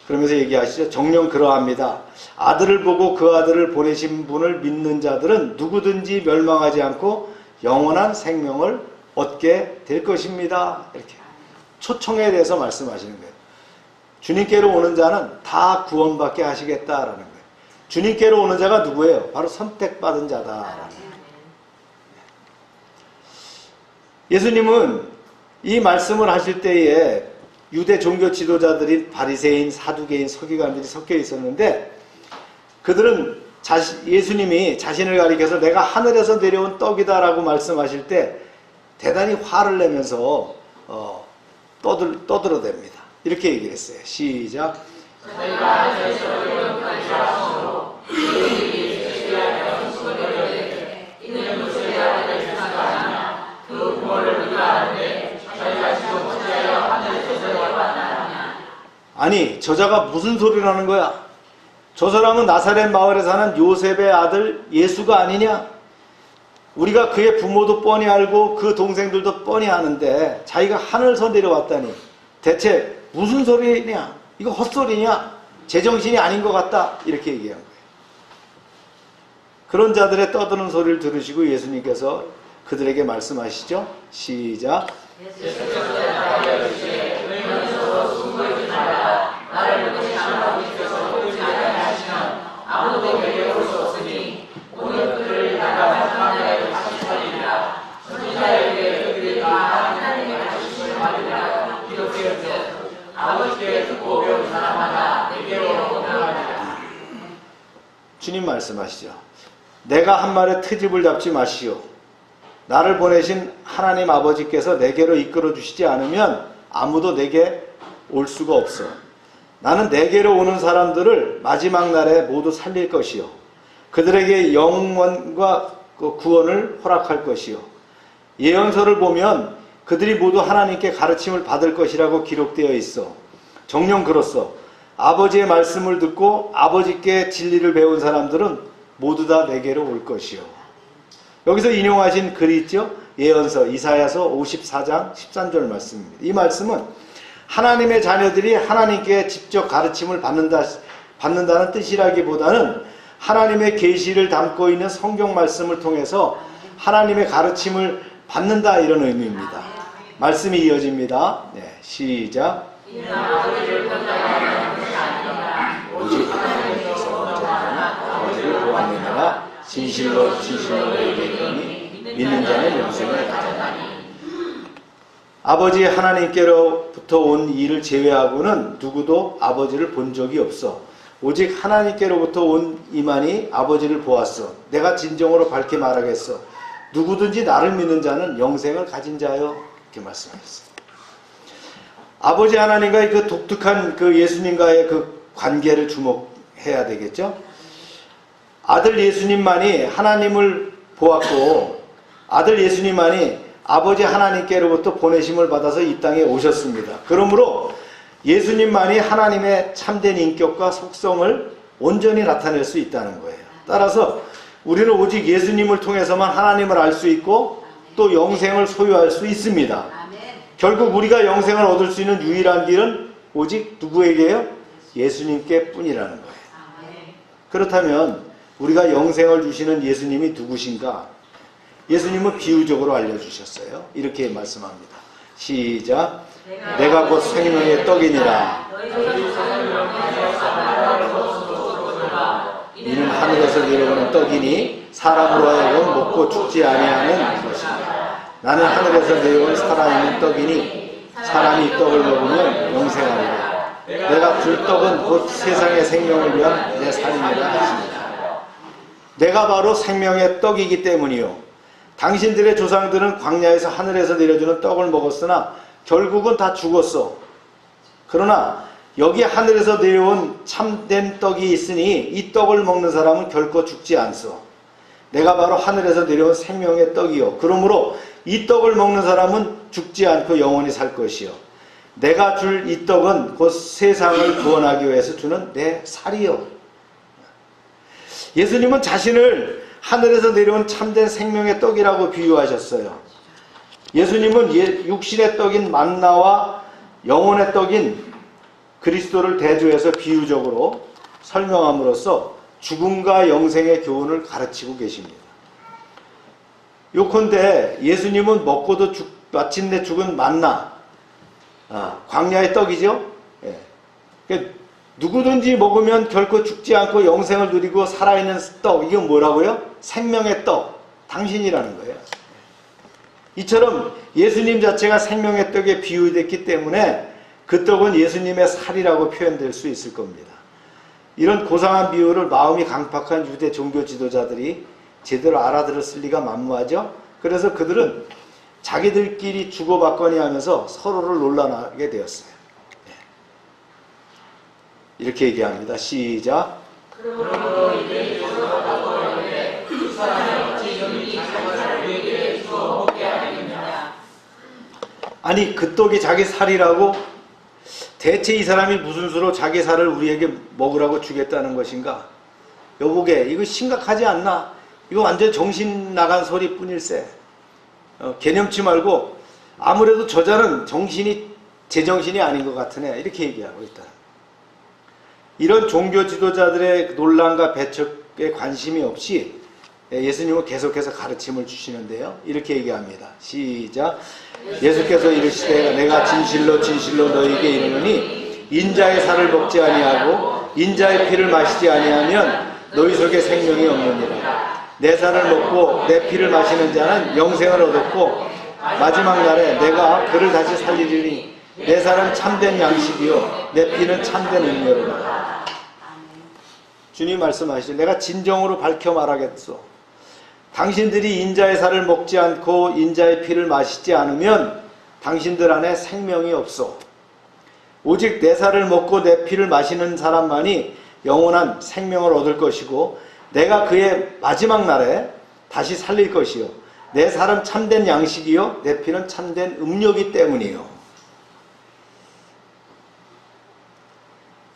그러면서 얘기하시죠. 정녕 그러합니다. 아들을 보고 그 아들을 보내신 분을 믿는 자들은 누구든지 멸망하지 않고 영원한 생명을 얻게 될 것입니다. 이렇게 초청에 대해서 말씀하시는 거예요. 주님께로 오는 자는 다 구원받게 하시겠다라는 거예요. 주님께로 오는 자가 누구예요? 바로 선택받은 자다라는 거예요. 예수님은 이 말씀을 하실 때에 유대 종교 지도자들인 바리새인, 사두개인, 서기관들이 섞여 있었는데 그들은 예수님이 자신을 가리켜서 내가 하늘에서 내려온 떡이다라고 말씀하실 때 대단히 화를 내면서 떠들어댑니다. 이렇게 얘기를 했어요. 시작. 아니 저자가 무슨 소리를 하는 거야? 저 사람은 나사렛 마을에 사는 요셉의 아들 예수가 아니냐? 우리가 그의 부모도 뻔히 알고 그 동생들도 뻔히 아는데 자기가 하늘에서 내려왔다니 대체 무슨 소리냐? 이거 헛소리냐? 제정신이 아닌 것 같다. 이렇게 얘기한 거예요. 그런 자들의 떠드는 소리를 들으시고 예수님께서 그들에게 말씀하시죠. 시작. 나를 보내신 아버지께서 오지 아니하시면 아무도 내게 올 수 없으니 오늘 그들을 내가 마지막 날에 다시 살리리라. 선지자에게 그들이 하나님의 하시심을 받으리라 기록되었듯 아버지께 듣고 배운 사람마다 내게로 오나가리라. 주님 말씀하시죠. 내가 한 말에 트집을 잡지 마시오. 나를 보내신 하나님 아버지께서 내게로 이끌어 주시지 않으면 아무도 내게 올 수가 없어. 나는 내게로 오는 사람들을 마지막 날에 모두 살릴 것이요 그들에게 영원과 그 구원을 허락할 것이요 예언서를 보면 그들이 모두 하나님께 가르침을 받을 것이라고 기록되어 있어. 정녕 그렇소. 아버지의 말씀을 듣고 아버지께 진리를 배운 사람들은 모두 다 내게로 올 것이요. 여기서 인용하신 글이 있죠? 예언서 이사야서 54장 13절 말씀입니다. 이 말씀은 하나님의 자녀들이 하나님께 직접 가르침을 받는다는 뜻이라기보다는 하나님의 계시를 담고 있는 성경 말씀을 통해서 하나님의 가르침을 받는다 이런 의미입니다. 말씀이 이어집니다. 네, 시작. 오직 하나님께서 아버지를 보았느니라. 진실로 너희에게 이르노니 믿는 자는 영생을 가졌나니. 아버지 하나님께로부터 온 이를 제외하고는 누구도 아버지를 본 적이 없어. 오직 하나님께로부터 온 이만이 아버지를 보았어. 내가 진정으로 밝게 말하겠어. 누구든지 나를 믿는 자는 영생을 가진 자요. 이렇게 말씀하셨어요. 아버지 하나님과의 그 독특한 그 예수님과의 그 관계를 주목해야 되겠죠. 아들 예수님만이 하나님을 보았고 아들 예수님만이 아버지 하나님께로부터 보내심을 받아서 이 땅에 오셨습니다. 그러므로 예수님만이 하나님의 참된 인격과 속성을 온전히 나타낼 수 있다는 거예요. 따라서 우리는 오직 예수님을 통해서만 하나님을 알 수 있고 또 영생을 소유할 수 있습니다. 결국 우리가 영생을 얻을 수 있는 유일한 길은 오직 누구에게요? 예수님께 뿐이라는 거예요. 그렇다면 우리가 영생을 주시는 예수님이 누구신가? 예수님은 비유적으로 알려주셨어요. 이렇게 말씀합니다. 시작. 내가 곧 생명의 떡이니라. 이는 하늘에서 내려오는 떡이니 사람으로 하여금 먹고 죽지 아니하는 것이다. 나는 하늘에서 내려온 살아있는 떡이니 사람이 이 떡을 먹으면 영생하리라. 내가 줄 떡은 곧 세상의 생명을 위한 내 살이니라 하십니다. 내가 바로 생명의 떡이기 때문이요. 당신들의 조상들은 광야에서 하늘에서 내려주는 떡을 먹었으나 결국은 다 죽었어. 그러나 여기 하늘에서 내려온 참된 떡이 있으니 이 떡을 먹는 사람은 결코 죽지 않소. 내가 바로 하늘에서 내려온 생명의 떡이요. 그러므로 이 떡을 먹는 사람은 죽지 않고 영원히 살 것이요. 내가 줄 이 떡은 곧 세상을 구원하기 위해서 주는 내 살이요. 예수님은 자신을 하늘에서 내려온 참된 생명의 떡이라고 비유하셨어요. 예수님은 육신의 떡인 만나와 영혼의 떡인 그리스도를 대조해서 비유적으로 설명함으로써 죽음과 영생의 교훈을 가르치고 계십니다. 요컨대 예수님은 먹고도 마침내 죽은 만나, 광야의 떡이죠. 그러니까 누구든지 먹으면 결코 죽지 않고 영생을 누리고 살아있는 떡, 이건 뭐라고요? 생명의 떡, 당신이라는 거예요. 이처럼 예수님 자체가 생명의 떡에 비유됐기 때문에 그 떡은 예수님의 살이라고 표현될 수 있을 겁니다. 이런 고상한 비유를 마음이 강팍한 유대 종교 지도자들이 제대로 알아들었을 리가 만무하죠. 그래서 그들은 자기들끼리 주고받거니 하면서 서로를 논란하게 되었어요. 이렇게 얘기합니다. 시작. 아니 그 떡이 자기 살이라고? 대체 이 사람이 무슨 수로 자기 살을 우리에게 먹으라고 주겠다는 것인가? 여보게 이거 심각하지 않나? 이거 완전 정신 나간 소리뿐일세. 개념치 말고 아무래도 저자는 제정신이 아닌 것 같으네. 이렇게 얘기하고 있다. 이런 종교 지도자들의 논란과 배척에 관심이 없이 예수님은 계속해서 가르침을 주시는데요. 이렇게 얘기합니다. 시작. 예수께서 이르시되 내가 진실로 너희에게 이르노니 인자의 살을 먹지 아니하고 인자의 피를 마시지 아니하면 너희 속에 생명이 없느니라. 내 살을 먹고 내 피를 마시는 자는 영생을 얻었고 마지막 날에 내가 그를 다시 살리리니 내 살은 참된 양식이요 내 피는 참된 음료로다. 주님 말씀하시죠. 내가 진정으로 밝혀 말하겠소. 당신들이 인자의 살을 먹지 않고 인자의 피를 마시지 않으면 당신들 안에 생명이 없어. 오직 내 살을 먹고 내 피를 마시는 사람만이 영원한 생명을 얻을 것이고 내가 그의 마지막 날에 다시 살릴 것이요 내 살은 참된 양식이요 내 피는 참된 음료이기 때문이요.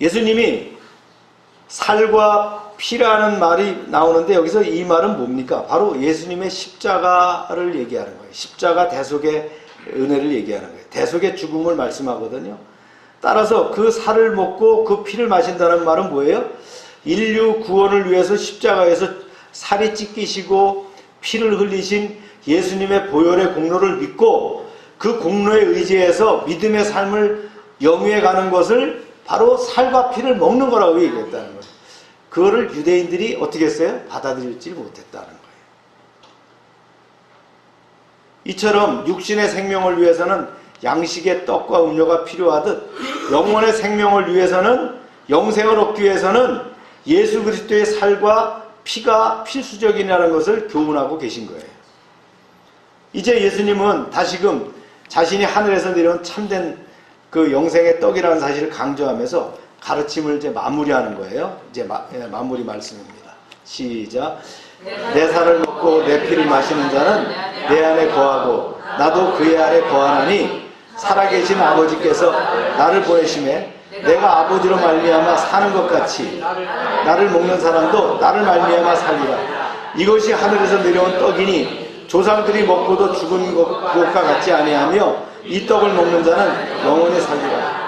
예수님이 살과 피라는 말이 나오는데 여기서 이 말은 뭡니까? 바로 예수님의 십자가를 얘기하는 거예요. 십자가 대속의 은혜를 얘기하는 거예요. 대속의 죽음을 말씀하거든요. 따라서 그 살을 먹고 그 피를 마신다는 말은 뭐예요? 인류 구원을 위해서 십자가에서 살이 찢기시고 피를 흘리신 예수님의 보혈의 공로를 믿고 그 공로에 의지해서 믿음의 삶을 영위해 가는 것을 바로 살과 피를 먹는 거라고 얘기했다는 거예요. 그거를 유대인들이 어떻게 했어요? 받아들이지 못했다는 거예요. 이처럼 육신의 생명을 위해서는 양식의 떡과 음료가 필요하듯 영혼의 생명을 위해서는 영생을 얻기 위해서는 예수 그리스도의 살과 피가 필수적이라는 것을 교훈하고 계신 거예요. 이제 예수님은 다시금 자신이 하늘에서 내려온 참된 그 영생의 떡이라는 사실을 강조하면서 가르침을 이제 마무리하는 거예요. 이제 마무리 말씀입니다. 시작. 내 살을 먹고 내 피를 마시는 자는 내 안에 거하고 나도 그의 안에 거하나니 살아계신 아버지께서 나를 보내심에 내가 아버지로 말미암아 사는 것 같이 나를 먹는 사람도 나를 말미암아 살리라. 이것이 하늘에서 내려온 떡이니 조상들이 먹고도 죽은 것과 같지 아니하며 이 떡을 먹는 자는 영원히 살리라.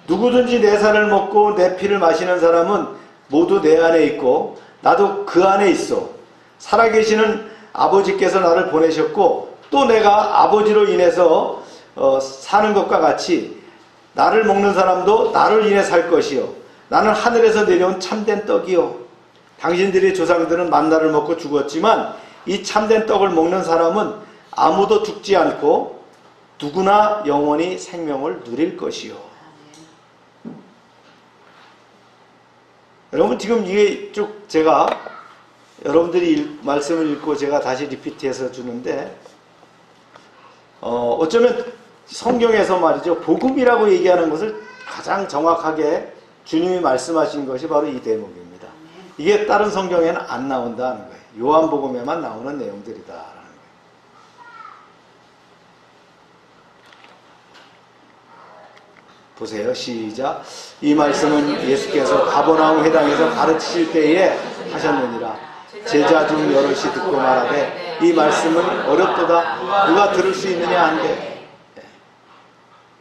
누구든지 내 살을 먹고 내 피를 마시는 사람은 모두 내 안에 있고 나도 그 안에 있어. 살아계시는 아버지께서 나를 보내셨고 또 내가 아버지로 인해서 사는 것과 같이 나를 먹는 사람도 나를 인해 살 것이요 나는 하늘에서 내려온 참된 떡이요 당신들의 조상들은 만나를 먹고 죽었지만 이 참된 떡을 먹는 사람은 아무도 죽지 않고 누구나 영원히 생명을 누릴 것이요. 여러분 지금 이게 쭉 제가 여러분들이 말씀을 읽고 제가 다시 리피트해서 주는데 어쩌면 성경에서 말이죠 복음이라고 얘기하는 것을 가장 정확하게 주님이 말씀하신 것이 바로 이 대목입니다. 이게 다른 성경에는 안 나온다는 거예요. 요한복음에만 나오는 내용들이다라는 거예요. 보세요. 시작. 이 말씀은 예수께서 가버나움 회당에서 가르치실 때에 하셨느니라. 제자 중 여럿이 듣고 말하되 이 말씀은 어렵도다 누가 들을 수 있느냐 한데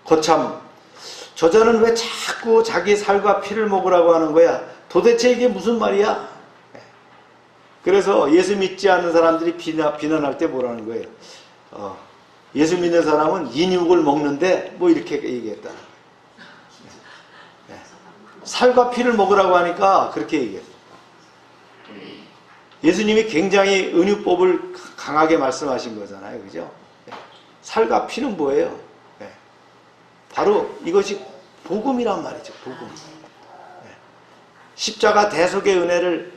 거참 저자는 왜 자꾸 자기 살과 피를 먹으라고 하는 거야? 도대체 이게 무슨 말이야? 그래서 예수 믿지 않는 사람들이 비난할 때 뭐라는 거예요? 예수 믿는 사람은 인육을 먹는데 뭐 이렇게 얘기했다. 살과 피를 먹으라고 하니까 그렇게 얘기했어요. 예수님이 굉장히 은유법을 강하게 말씀하신 거잖아요. 그죠? 살과 피는 뭐예요? 바로 이것이 복음이란 말이죠. 복음. 십자가 대속의 은혜를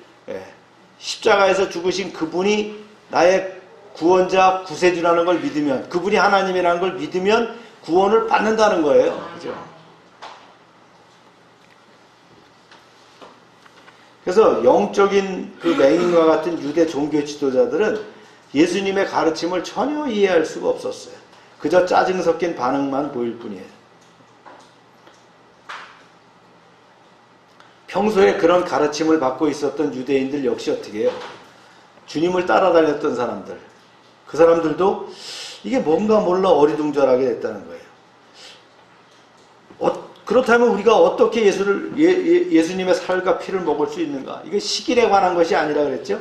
십자가에서 죽으신 그분이 나의 구원자 구세주라는 걸 믿으면 그분이 하나님이라는 걸 믿으면 구원을 받는다는 거예요. 그죠? 그래서 영적인 그 맹인과 같은 유대 종교 지도자들은 예수님의 가르침을 전혀 이해할 수가 없었어요. 그저 짜증 섞인 반응만 보일 뿐이에요. 평소에 그런 가르침을 받고 있었던 유대인들 역시 어떻게 해요? 주님을 따라다녔던 사람들, 그 사람들도 이게 뭔가 몰라 어리둥절하게 됐다는 거예요. 그렇다면 우리가 어떻게 예수님의 살과 피를 먹을 수 있는가? 이게 시길에 관한 것이 아니라 그랬죠?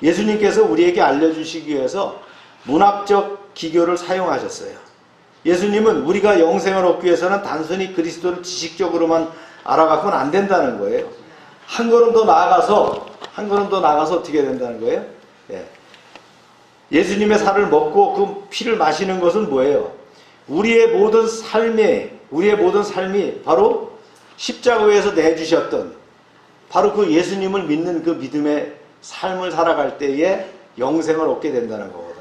예수님께서 우리에게 알려주시기 위해서 문학적 기교를 사용하셨어요. 예수님은 우리가 영생을 얻기 위해서는 단순히 그리스도를 지식적으로만 알아갖고는 안 된다는 거예요. 한 걸음 더 나아가서 어떻게 된다는 거예요? 예수님의 살을 먹고 그 피를 마시는 것은 뭐예요? 우리의 모든 삶이 바로 십자가에서 내주셨던 바로 그 예수님을 믿는 그 믿음의 삶을 살아갈 때에 영생을 얻게 된다는 거거든요.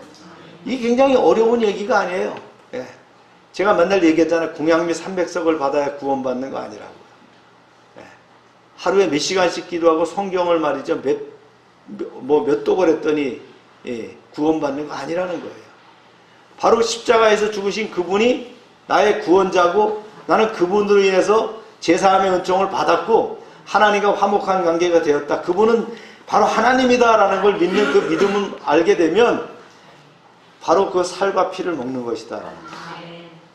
이게 굉장히 어려운 얘기가 아니에요. 제가 맨날 얘기했잖아요. 궁양미 300석을 받아야 구원받는 거 아니라고요. 예. 하루에 몇 시간씩 기도하고 성경을 말이죠. 몇 독을 했더니 예, 구원받는 거 아니라는 거예요. 바로 십자가에서 죽으신 그분이 나의 구원자고 나는 그분으로 인해서 제사함의 은총을 받았고 하나님과 화목한 관계가 되었다. 그분은 바로 하나님이다라는 걸 믿는 그 믿음을 알게 되면 바로 그 살과 피를 먹는 것이다.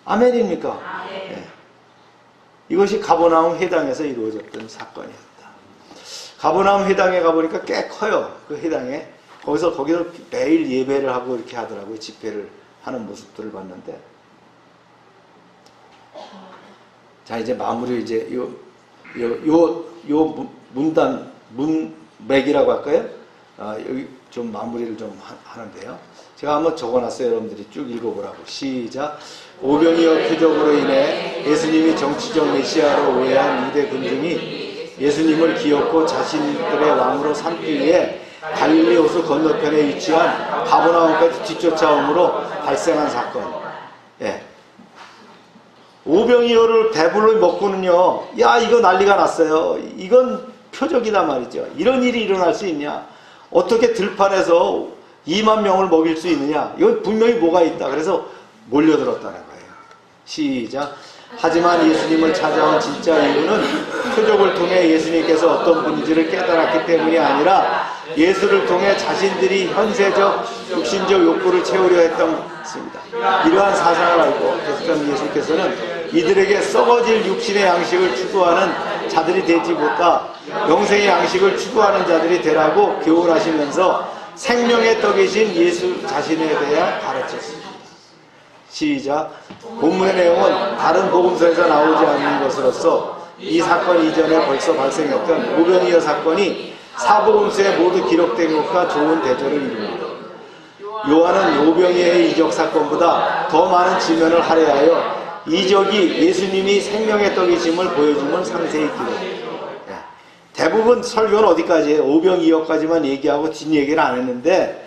아멘입니까? 네. 이것이 가버나움 회당에서 이루어졌던 사건이었다. 가버나움 회당에 가보니까 꽤 커요. 그 회당에. 거기서 매일 예배를 하고 이렇게 하더라고요. 집회를 하는 모습들을 봤는데. 자, 이제 마무리 이제 문맥이라고 할까요? 여기 좀 마무리를 좀 하는데요. 제가 한번 적어놨어요. 여러분들이 쭉 읽어보라고. 시작. 오병이어 표적으로 인해 예수님이 정치적 메시아로 오해한 유대 군중이 예수님을 기엽고 자신들의 왕으로 삼기 위해 갈릴리 호수 건너편에 위치한 가버나움까지 뒤쫓아옴으로 발생한 사건. 예. 오병이어를 배불러 먹고는요, 야, 이거 난리가 났어요. 이건 표적이다 말이죠. 이런 일이 일어날 수 있냐? 어떻게 들판에서 2만 명을 먹일 수 있느냐? 이건 분명히 뭐가 있다. 그래서 몰려들었다는 거예요. 시작. 하지만 예수님을 찾아온 진짜 이유는 표적을 통해 예수님께서 어떤 분인지를 깨달았기 때문이 아니라 예수를 통해 자신들이 현세적 육신적 욕구를 채우려 했던 것입니다. 이러한 사상을 알고 계셨던 예수께서는 이들에게 썩어질 육신의 양식을 추구하는 자들이 되지 못하 영생의 양식을 추구하는 자들이 되라고 교훈하시면서 생명의 떡이신 예수 자신에 대해 가르쳤습니다. 시작. 본문의 내용은 다른 복음서에서 나오지 않는 것으로서 이 사건 이전에 벌써 발생했던 오병이어 사건이 사복음서에 모두 기록된 것과 좋은 대조를 이룹니다. 요한은 오병이어의 이적 사건보다 더 많은 지면을 할애하여 이적이 예수님이 생명의 떡이심을 보여줌을 상세히 기록합니다. 대부분 설교는 어디까지예요? 오병이어까지만 얘기하고 뒷얘기를 안 했는데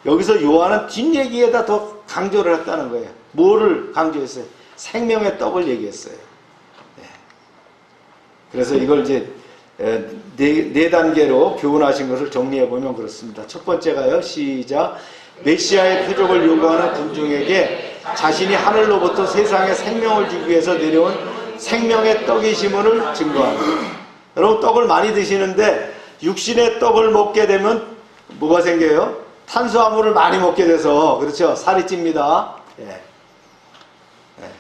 여기서 요한은 뒷얘기에다 더 강조를 했다는 거예요. 뭐를 강조했어요? 생명의 떡을 얘기했어요. 네. 그래서 이걸 이제 네 단계로 교훈하신 것을 정리해 보면 그렇습니다. 첫 번째가요. 시작. 메시아의 표적을 요구하는 군중에게 자신이 하늘로부터 세상에 생명을 주기 위해서 내려온 생명의 떡이심을 증거합니다. 여러분 떡을 많이 드시는데 육신의 떡을 먹게 되면 뭐가 생겨요? 탄수화물을 많이 먹게 돼서 그렇죠? 살이 찝니다. 예. 예.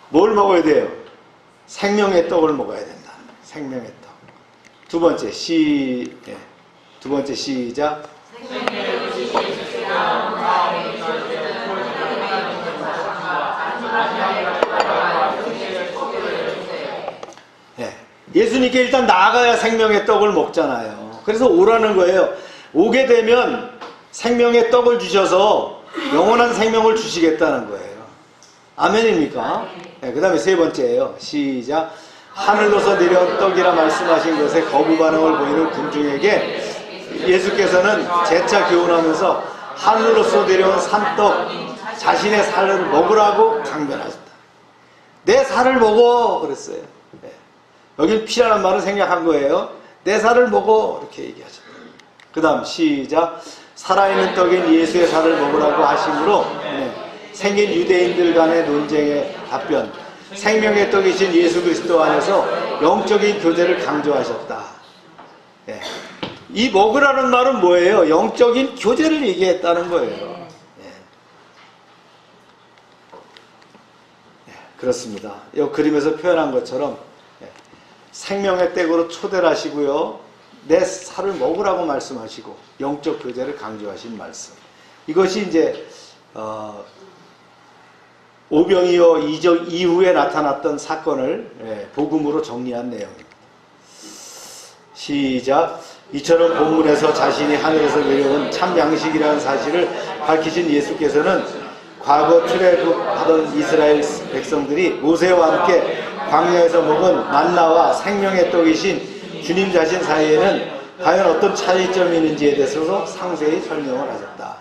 뭘 먹어야 돼요? 생명의 떡을 먹어야 된다. 생명의 떡. 두 번째 두 번째 시작. 예. 예수님께 일단 나아가야 생명의 떡을 먹잖아요. 그래서 오라는 거예요. 오게 되면 생명의 떡을 주셔서 영원한 생명을 주시겠다는 거예요. 아멘입니까? 네, 그 다음에 세 번째예요. 시작. 하늘로서 내려온 떡이라 말씀하신 것에 거부 반응을 보이는 군중에게 예수께서는 재차 교훈하면서 하늘로서 내려온 산떡 자신의 살을 먹으라고 강변하셨다. 내 살을 먹어 그랬어요. 네. 여기 피라는 말은 생략한 거예요. 내 살을 먹어 이렇게 얘기하셨다. 그 다음 시작. 살아있는 떡인 예수의 살을 먹으라고 하심으로 생긴 유대인들 간의 논쟁의 답변. 생명의 떡이신 예수 그리스도 안에서 영적인 교제를 강조하셨다. 예. 이 먹으라는 말은 뭐예요? 영적인 교제를 얘기했다는 거예요. 예. 예, 그렇습니다. 이 그림에서 표현한 것처럼 생명의 떡으로 초대를 하시고요. 내 살을 먹으라고 말씀하시고 영적 교제를 강조하신 말씀. 이것이 이제 오병이어 이적 이후에 나타났던 사건을 복음으로 정리한 내용입니다. 시작. 이처럼 본문에서 자신이 하늘에서 내려온 참 양식이라는 사실을 밝히신 예수께서는 과거 출애굽하던 이스라엘 백성들이 모세와 함께 광야에서 먹은 만나와 생명의 떡이신 주님 자신 사이에는 과연 어떤 차이점이 있는지에 대해서 상세히 설명을 하셨다.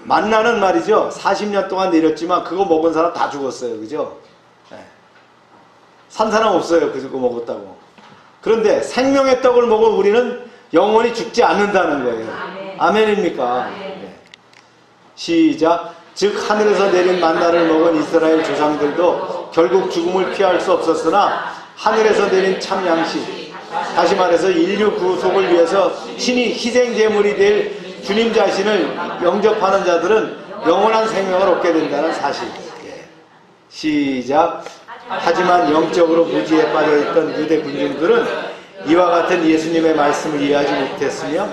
만나는 말이죠. 40년 동안 내렸지만 그거 먹은 사람 다 죽었어요. 그죠? 네. 산 사람 없어요. 그거 먹었다고. 그런데 생명의 떡을 먹은 우리는 영원히 죽지 않는다는 거예요. 아멘입니까? 네. 시작. 즉 하늘에서 내린 만나를 먹은 이스라엘 조상들도 결국 죽음을 피할 수 없었으나 하늘에서 내린 참 양식, 다시 말해서 인류 구속을 위해서 신이 희생 제물이 될 주님 자신을 영접하는 자들은 영원한 생명을 얻게 된다는 사실. 시작. 하지만 영적으로 무지에 빠져있던 유대 군중들은 이와 같은 예수님의 말씀을 이해하지 못했으며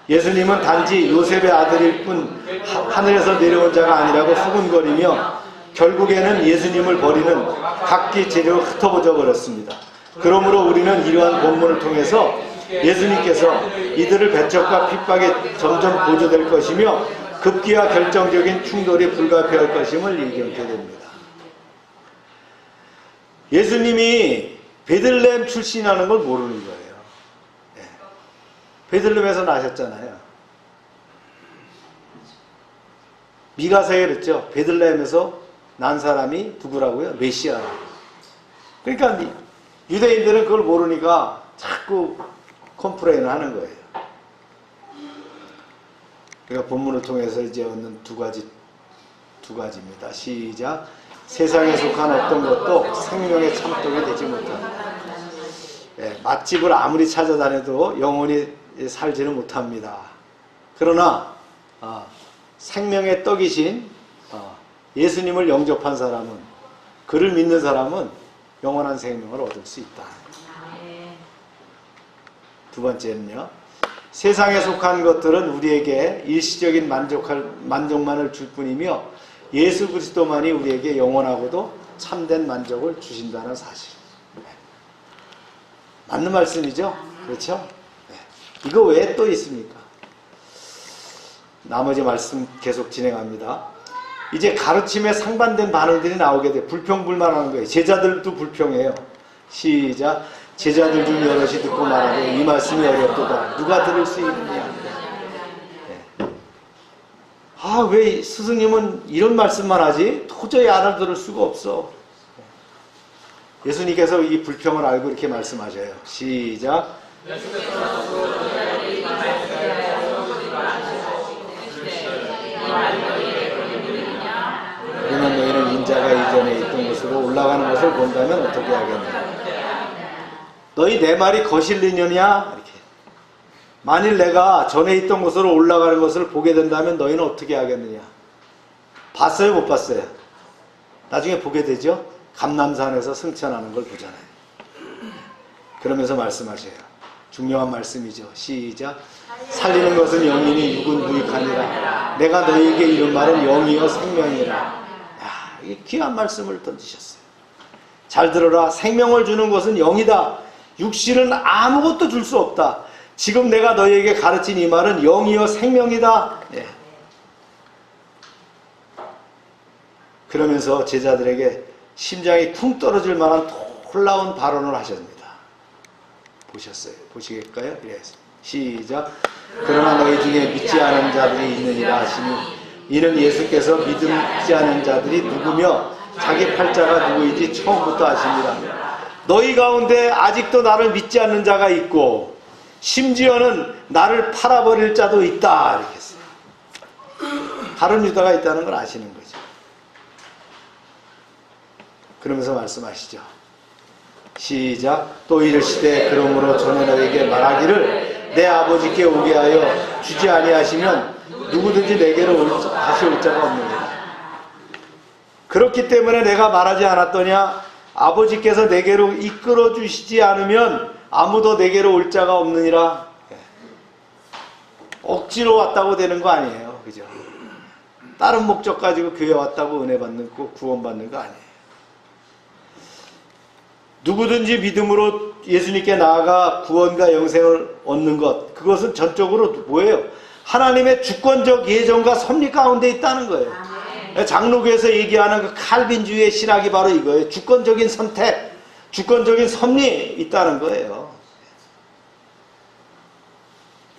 예수님은 단지 요셉의 아들일 뿐 하늘에서 내려온 자가 아니라고 수군거리며 결국에는 예수님을 버리는 각기 재료로 흩어져 버렸습니다. 그러므로 우리는 이러한 본문을 통해서 예수님께서 이들을 배척과 핍박에 점점 고조될 것이며 급기야 결정적인 충돌이 불가피할 것임을 얘기하게 됩니다. 예수님이 베들레헴 출신이라는 걸 모르는 거예요. 베들레헴에서 나셨잖아요. 미가서에 그랬죠. 베들레헴에서 난 사람이 누구라고요? 메시아라고. 그러니까 유대인들은 그걸 모르니까 자꾸 컴플레인을 하는 거예요. 그러니까 본문을 통해서 이제 얻는 두 가지입니다. 시작. 세상에 속한 어떤 것도 생명의 참독이 되지 못한다. 맛집을 아무리 찾아다녀도 영원히 살지는 못합니다. 그러나 생명의 떡이신 예수님을 영접한 사람은, 그를 믿는 사람은 영원한 생명을 얻을 수 있다. 두 번째는요. 세상에 속한 것들은 우리에게 일시적인 만족만을 줄 뿐이며 예수 그리스도만이 우리에게 영원하고도 참된 만족을 주신다는 사실. 맞는 말씀이죠? 그렇죠? 이거 외에 또 있습니까? 나머지 말씀 계속 진행합니다. 이제 가르침에 상반된 반응들이 나오게 돼. 불평불만하는 거예요. 제자들도 불평해요. 시작. 제자들 중 여럿이 듣고 말하되 이 말씀이 어렵도다. 누가 들을 수 있느냐. 왜 스승님은 이런 말씀만 하지? 도저히 알아들을 수가 없어. 예수님께서 이 불평을 알고 이렇게 말씀하셔요. 시작. 그러면 너희는 인자가 이전에 있던 곳으로 올라가는 것을 본다면 어떻게 하겠느냐? 너희 내 말이 거실리느냐? 이렇게. 만일 내가 전에 있던 곳으로 올라가는 것을 보게 된다면 너희는 어떻게 하겠느냐? 봤어요? 못 봤어요? 나중에 보게 되죠? 감람산에서 승천하는 걸 보잖아요. 그러면서 말씀하셔요. 중요한 말씀이죠. 시작. 살리는 것은 영이니 육은 무익하니라. 내가 너희에게 이런 말은 영이요 생명이라. 이게 귀한 말씀을 던지셨어요. 잘 들어라. 생명을 주는 것은 영이다. 육신은 아무것도 줄 수 없다. 지금 내가 너희에게 가르친 이 말은 영이요 생명이다. 그러면서 제자들에게 심장이 쿵 떨어질 만한 놀라운 발언을 하셨습니다. 보셨어요? 보시겠까요? 시작. 그러나 너희 중에 믿지 않은 자들이 있느니라 하시니 이는 예수께서 믿지 않은 자들이 누구며 자기 팔자가 누구인지 처음부터 아십니다. 너희 가운데 아직도 나를 믿지 않는 자가 있고 심지어는 나를 팔아버릴 자도 있다. 이렇게 했어요. 다른 유다가 있다는 걸 아시는 거죠. 그러면서 말씀하시죠. 시작. 또 이르시되 그러므로 전에 너에게 말하기를 내 아버지께 오게 하여 주지 아니하시면 누구든지 내게로 다시 올 자가 없느니라. 그렇기 때문에 내가 말하지 않았더냐? 아버지께서 내게로 이끌어 주시지 않으면 아무도 내게로 올 자가 없느니라. 억지로 왔다고 되는 거 아니에요. 그죠? 다른 목적 가지고 교회 왔다고 은혜 받는 거, 구원 받는 거 아니에요. 누구든지 믿음으로 예수님께 나아가 구원과 영생을 얻는 것, 그것은 전적으로 뭐예요? 하나님의 주권적 예정과 섭리 가운데 있다는 거예요. 장로교에서 얘기하는 그 칼빈주의의 신학이 바로 이거예요. 주권적인 선택, 주권적인 섭리 있다는 거예요.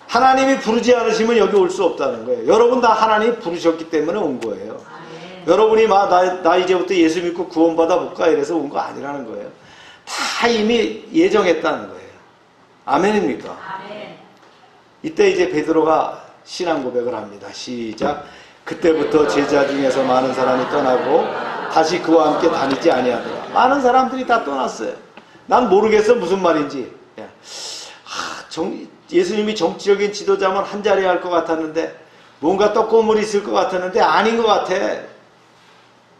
하나님이 부르지 않으시면 여기 올 수 없다는 거예요. 여러분 다 하나님이 부르셨기 때문에 온 거예요. 여러분이 나 이제부터 예수 믿고 구원받아 볼까 이래서 온 거 아니라는 거예요. 다 이미 예정했다는 거예요. 아멘입니까? 이때 이제 베드로가 신앙 고백을 합니다. 시작. 그때부터 제자 중에서 많은 사람이 떠나고 다시 그와 함께 다니지 아니하더라. 많은 사람들이 다 떠났어요. 난 모르겠어 무슨 말인지. 예수님이 정치적인 지도자면 한 자리에 할 것 같았는데 뭔가 떡고물이 있을 것 같았는데 아닌 것 같아.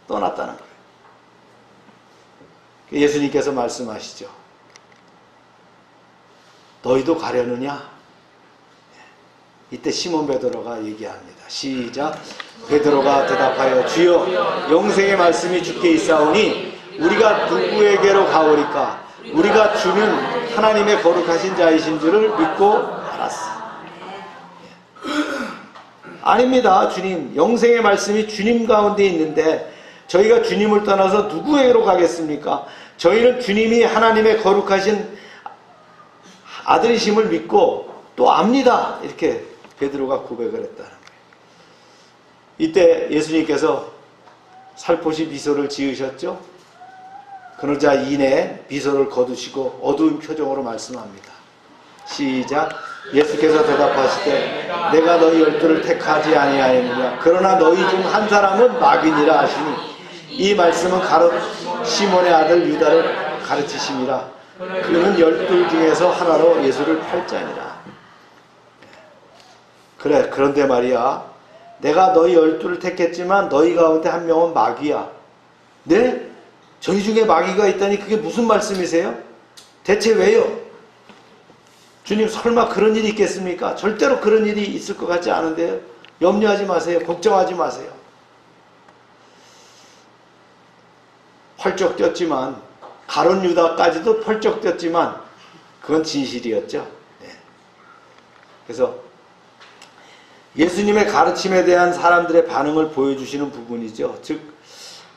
떠났다는 거예요. 예수님께서 말씀하시죠. 너희도 가려느냐? 이때 시몬 베드로가 얘기합니다. 시작. 베드로가 대답하여 주여 영생의 말씀이 주께 있사오니 우리가 누구에게로 가오리까? 우리가 주는 하나님의 거룩하신 자이신 줄을 믿고 알았어. 아닙니다. 주님. 영생의 말씀이 주님 가운데 있는데 저희가 주님을 떠나서 누구에게로 가겠습니까? 저희는 주님이 하나님의 거룩하신 아들이심을 믿고 또 압니다. 이렇게 베드로가 고백을 했다는 거예요. 이때 예수님께서 살포시 미소를 지으셨죠? 그러자 이내 미소를 거두시고 어두운 표정으로 말씀합니다. 시작. 예수께서 대답하시되 내가 너희 12를 택하지 아니하였느냐? 그러나 너희 중 한 사람은 마귀니라 하시니 이 말씀은 시몬의 아들 유다를 가르치심이라. 그는 12 중에서 하나로 예수를 팔자니라. 그래, 그런데 말이야. 내가 너희 12를 택했지만 너희 가운데 한 명은 마귀야. 네? 저희 중에 마귀가 있다니 그게 무슨 말씀이세요? 대체 왜요? 주님 설마 그런 일이 있겠습니까? 절대로 그런 일이 있을 것 같지 않은데요. 염려하지 마세요. 걱정하지 마세요. 펄쩍 뛰었지만 가룟 유다까지도 펄쩍 뛰었지만 그건 진실이었죠. 네. 그래서 예수님의 가르침에 대한 사람들의 반응을 보여주시는 부분이죠. 즉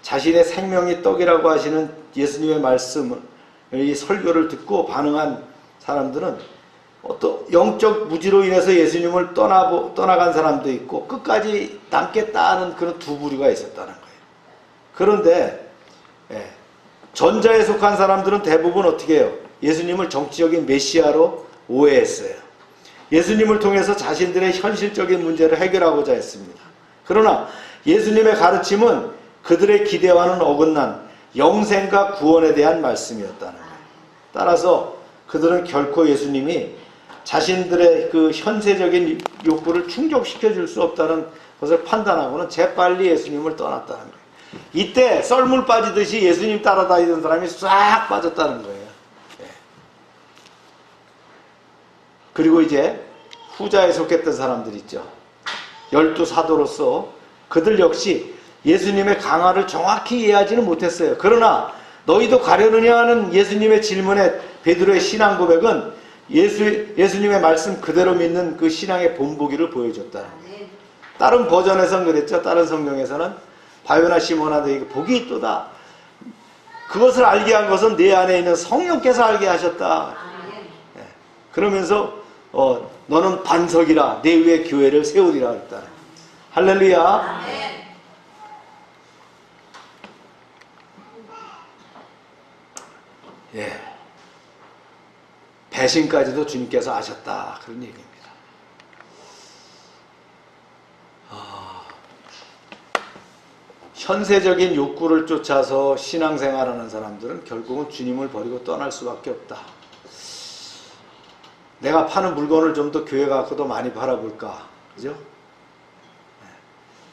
자신의 생명이 떡이라고 하시는 예수님의 말씀을 이 설교를 듣고 반응한 사람들은 어떤 영적 무지로 인해서 예수님을 떠나간 사람도 있고 끝까지 남겠다는 그런 두 부류가 있었다는 거예요. 그런데 전자에 속한 사람들은 대부분 어떻게 해요? 예수님을 정치적인 메시아로 오해했어요. 예수님을 통해서 자신들의 현실적인 문제를 해결하고자 했습니다. 그러나 예수님의 가르침은 그들의 기대와는 어긋난 영생과 구원에 대한 말씀이었다는 거예요. 따라서 그들은 결코 예수님이 자신들의 그 현세적인 욕구를 충족시켜 줄 수 없다는 것을 판단하고는 재빨리 예수님을 떠났다는 거예요. 이때 썰물 빠지듯이 예수님 따라다니던 사람이 싹 빠졌다는 거예요. 그리고 이제 후자에 속했던 사람들 있죠. 12 사도로서 그들 역시 예수님의 강화를 정확히 이해하지는 못했어요. 그러나 너희도 가려느냐 하는 예수님의 질문에 베드로의 신앙 고백은 예수님의 말씀 그대로 믿는 그 신앙의 본보기를 보여줬다는 거예요. 다른 버전에서는 그랬죠. 다른 성경에서는 바요나 시몬아 너희에게 복이 있도다. 그것을 알게 한 것은 내 안에 있는 성령께서 알게 하셨다. 그러면서 너는 반석이라 내 위에 교회를 세우리라 했다. 할렐루야. 예. 배신까지도 주님께서 아셨다. 그런 얘기입니다. 현세적인 욕구를 쫓아서 신앙생활하는 사람들은 결국은 주님을 버리고 떠날 수밖에 없다. 내가 파는 물건을 좀 더 교회 가서도 많이 팔아볼까? 그죠?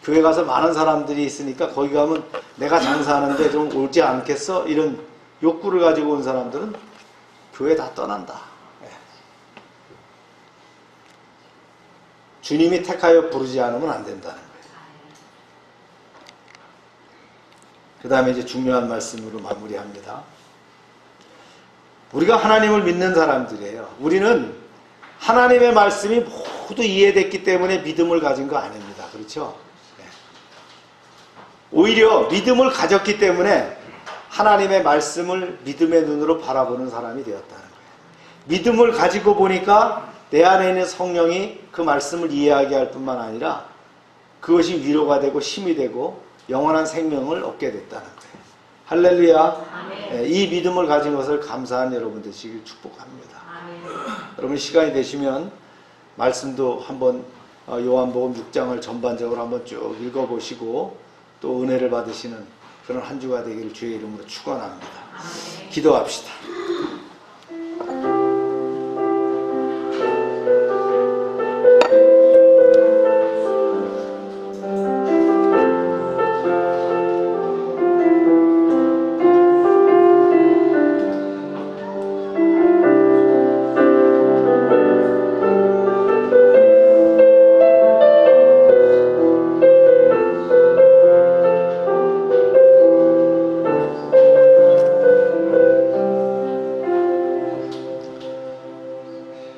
교회 가서 많은 사람들이 있으니까 거기 가면 내가 장사하는데 좀 오지 않겠어? 이런 욕구를 가지고 온 사람들은 교회 다 떠난다. 주님이 택하여 부르지 않으면 안 된다는 거예요. 그 다음에 이제 중요한 말씀으로 마무리합니다. 우리가 하나님을 믿는 사람들이에요. 우리는 하나님의 말씀이 모두 이해됐기 때문에 믿음을 가진 거 아닙니다. 그렇죠? 오히려 믿음을 가졌기 때문에 하나님의 말씀을 믿음의 눈으로 바라보는 사람이 되었다는 거예요. 믿음을 가지고 보니까 내 안에 있는 성령이 그 말씀을 이해하게 할 뿐만 아니라 그것이 위로가 되고 힘이 되고 영원한 생명을 얻게 됐다는 거예요. 할렐루야. 이 믿음을 가진 것을 감사한 여러분 되시길 축복합니다. 여러분 시간이 되시면 말씀도 한번 요한복음 6장을 전반적으로 한번 쭉 읽어보시고 또 은혜를 받으시는 그런 한 주가 되기를 주의 이름으로 축원합니다. 기도합시다.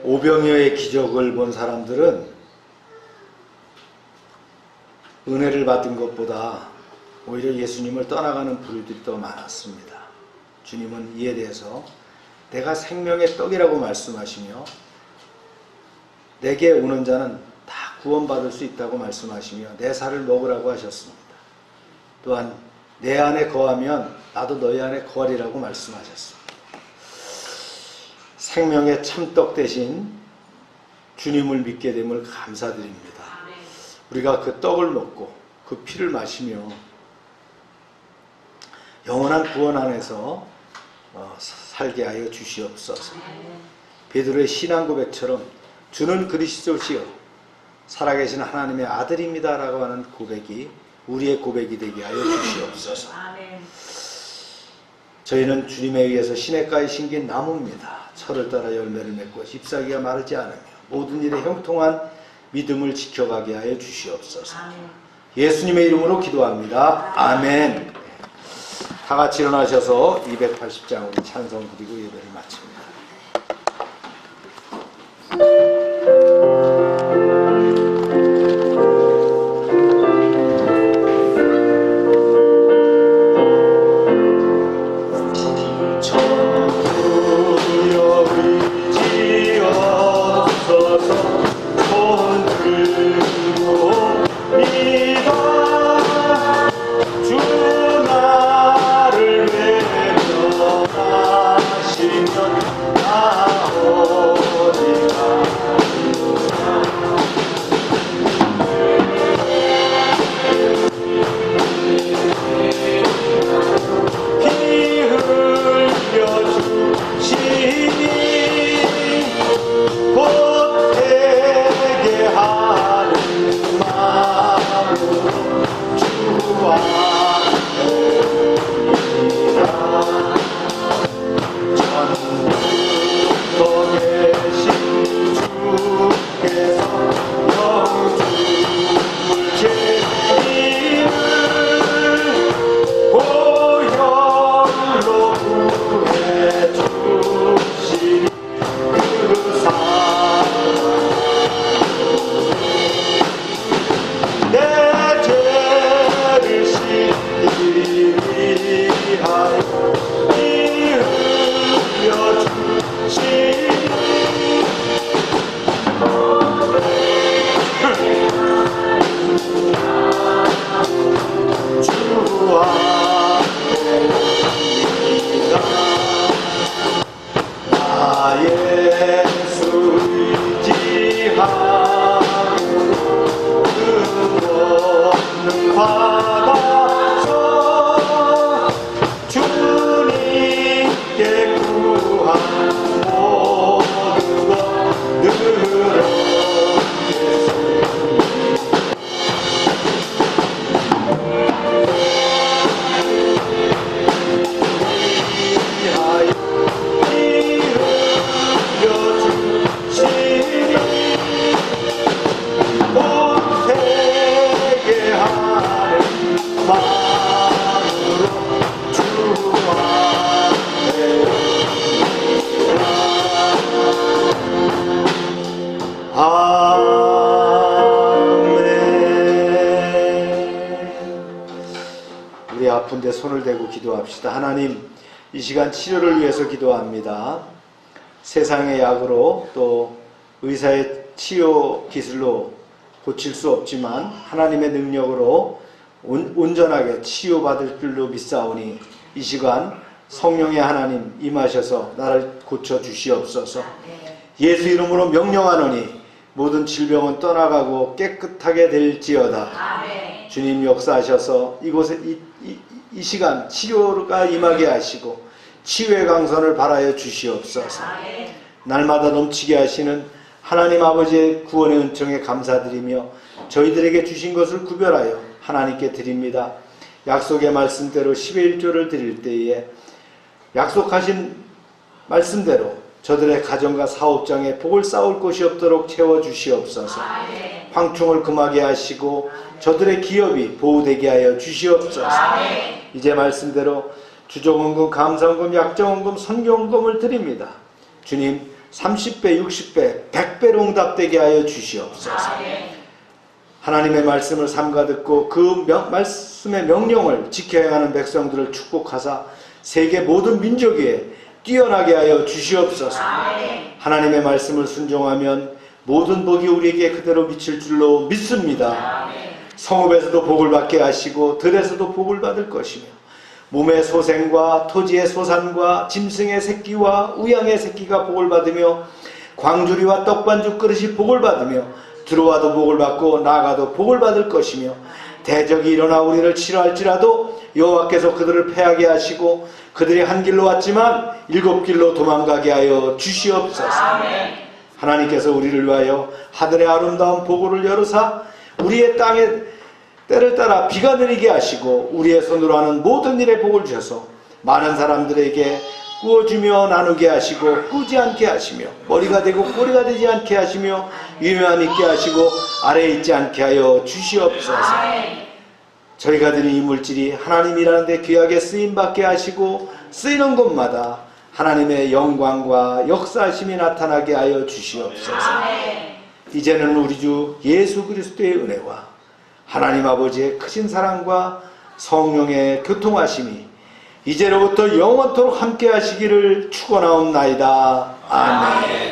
오병이어의 기적을 본 사람들은 은혜를 받은 것보다 오히려 예수님을 떠나가는 부류들이 더 많았습니다. 주님은 이에 대해서 내가 생명의 떡이라고 말씀하시며 내게 오는 자는 다 구원받을 수 있다고 말씀하시며 내 살을 먹으라고 하셨습니다. 또한 내 안에 거하면 나도 너희 안에 거하리라고 말씀하셨습니다. 생명의 참떡 대신 주님을 믿게 됨을 감사드립니다. 우리가 그 떡을 먹고 그 피를 마시며 영원한 구원 안에서 살게 하여 주시옵소서. 베드로의 신앙 고백처럼 주는 그리스도시요 살아계신 하나님의 아들입니다 라고 하는 고백이 우리의 고백이 되게 하여 주시옵소서. 저희는 주님에 의해서 시냇가에 심긴 나무입니다. 철을 따라 열매를 맺고 잎사귀가 마르지 않으며 모든 일에 형통한 믿음을 지켜가게 하여 주시옵소서. 예수님의 이름으로 기도합니다. 아멘. 다 같이 일어나셔서 280장 우리 찬송 드리고 예배를 마칩니다. 아픈데 손을 대고 기도합시다. 하나님, 이 시간 치료를 위해서 기도합니다. 세상의 약으로 또 의사의 치료 기술로 고칠 수 없지만 하나님의 능력으로 온전하게 치유받을 줄로 믿사오니 이 시간 성령의 하나님 임하셔서 나를 고쳐주시옵소서. 예수 이름으로 명령하노니 모든 질병은 떠나가고 깨끗하게 될지어다. 주님 역사하셔서 이곳에 이 시간 치료가 임하게 하시고 치유의 강선을 발하여 주시옵소서. 날마다 넘치게 하시는 하나님 아버지의 구원의 은총에 감사드리며 저희들에게 주신 것을 구별하여 하나님께 드립니다. 약속의 말씀대로 10의 1조를 드릴 때에 약속하신 말씀대로 저들의 가정과 사업장에 복을 쌓을 곳이 없도록 채워주시옵소서. 황충을 금하게 하시고 저들의 기업이 보호되게 하여 주시옵소서. 이제 말씀대로 주종원금, 감사원금, 약정원금, 선교원금을 드립니다. 주님 30배, 60배, 100배로 응답되게 하여 주시옵소서. 하나님의 말씀을 삼가 듣고 그 말씀의 명령을 지켜야 하는 백성들을 축복하사 세계 모든 민족 위에 뛰어나게 하여 주시옵소서. 하나님의 말씀을 순종하면 모든 복이 우리에게 그대로 미칠 줄로 믿습니다. 성읍에서도 복을 받게 하시고 들에서도 복을 받을 것이며 몸의 소생과 토지의 소산과 짐승의 새끼와 우양의 새끼가 복을 받으며 광주리와 떡반죽 그릇이 복을 받으며 들어와도 복을 받고 나가도 복을 받을 것이며 대적이 일어나 우리를 치료할지라도 여호와께서 그들을 패하게 하시고 그들이 한 길로 왔지만 7길로 도망가게 하여 주시옵소서. 하나님께서 우리를 위하여 하늘의 아름다운 보고를 열으사 우리의 땅에 때를 따라 비가 내리게 하시고 우리의 손으로 하는 모든 일에 복을 주셔서 많은 사람들에게 구워주며 나누게 하시고 꾸지 않게 하시며 머리가 되고 꼬리가 되지 않게 하시며 위에만 있게 하시고 아래에 있지 않게 하여 주시옵소서. 저희가 드린 이 물질이 하나님이라는 데 귀하게 쓰임받게 하시고 쓰이는 곳마다 하나님의 영광과 역사하심이 나타나게 하여 주시옵소서. 이제는 우리 주 예수 그리스도의 은혜와 하나님 아버지의 크신 사랑과 성령의 교통하심이 이제로부터 영원토록 함께 하시기를 축원하옵나이다. 아멘.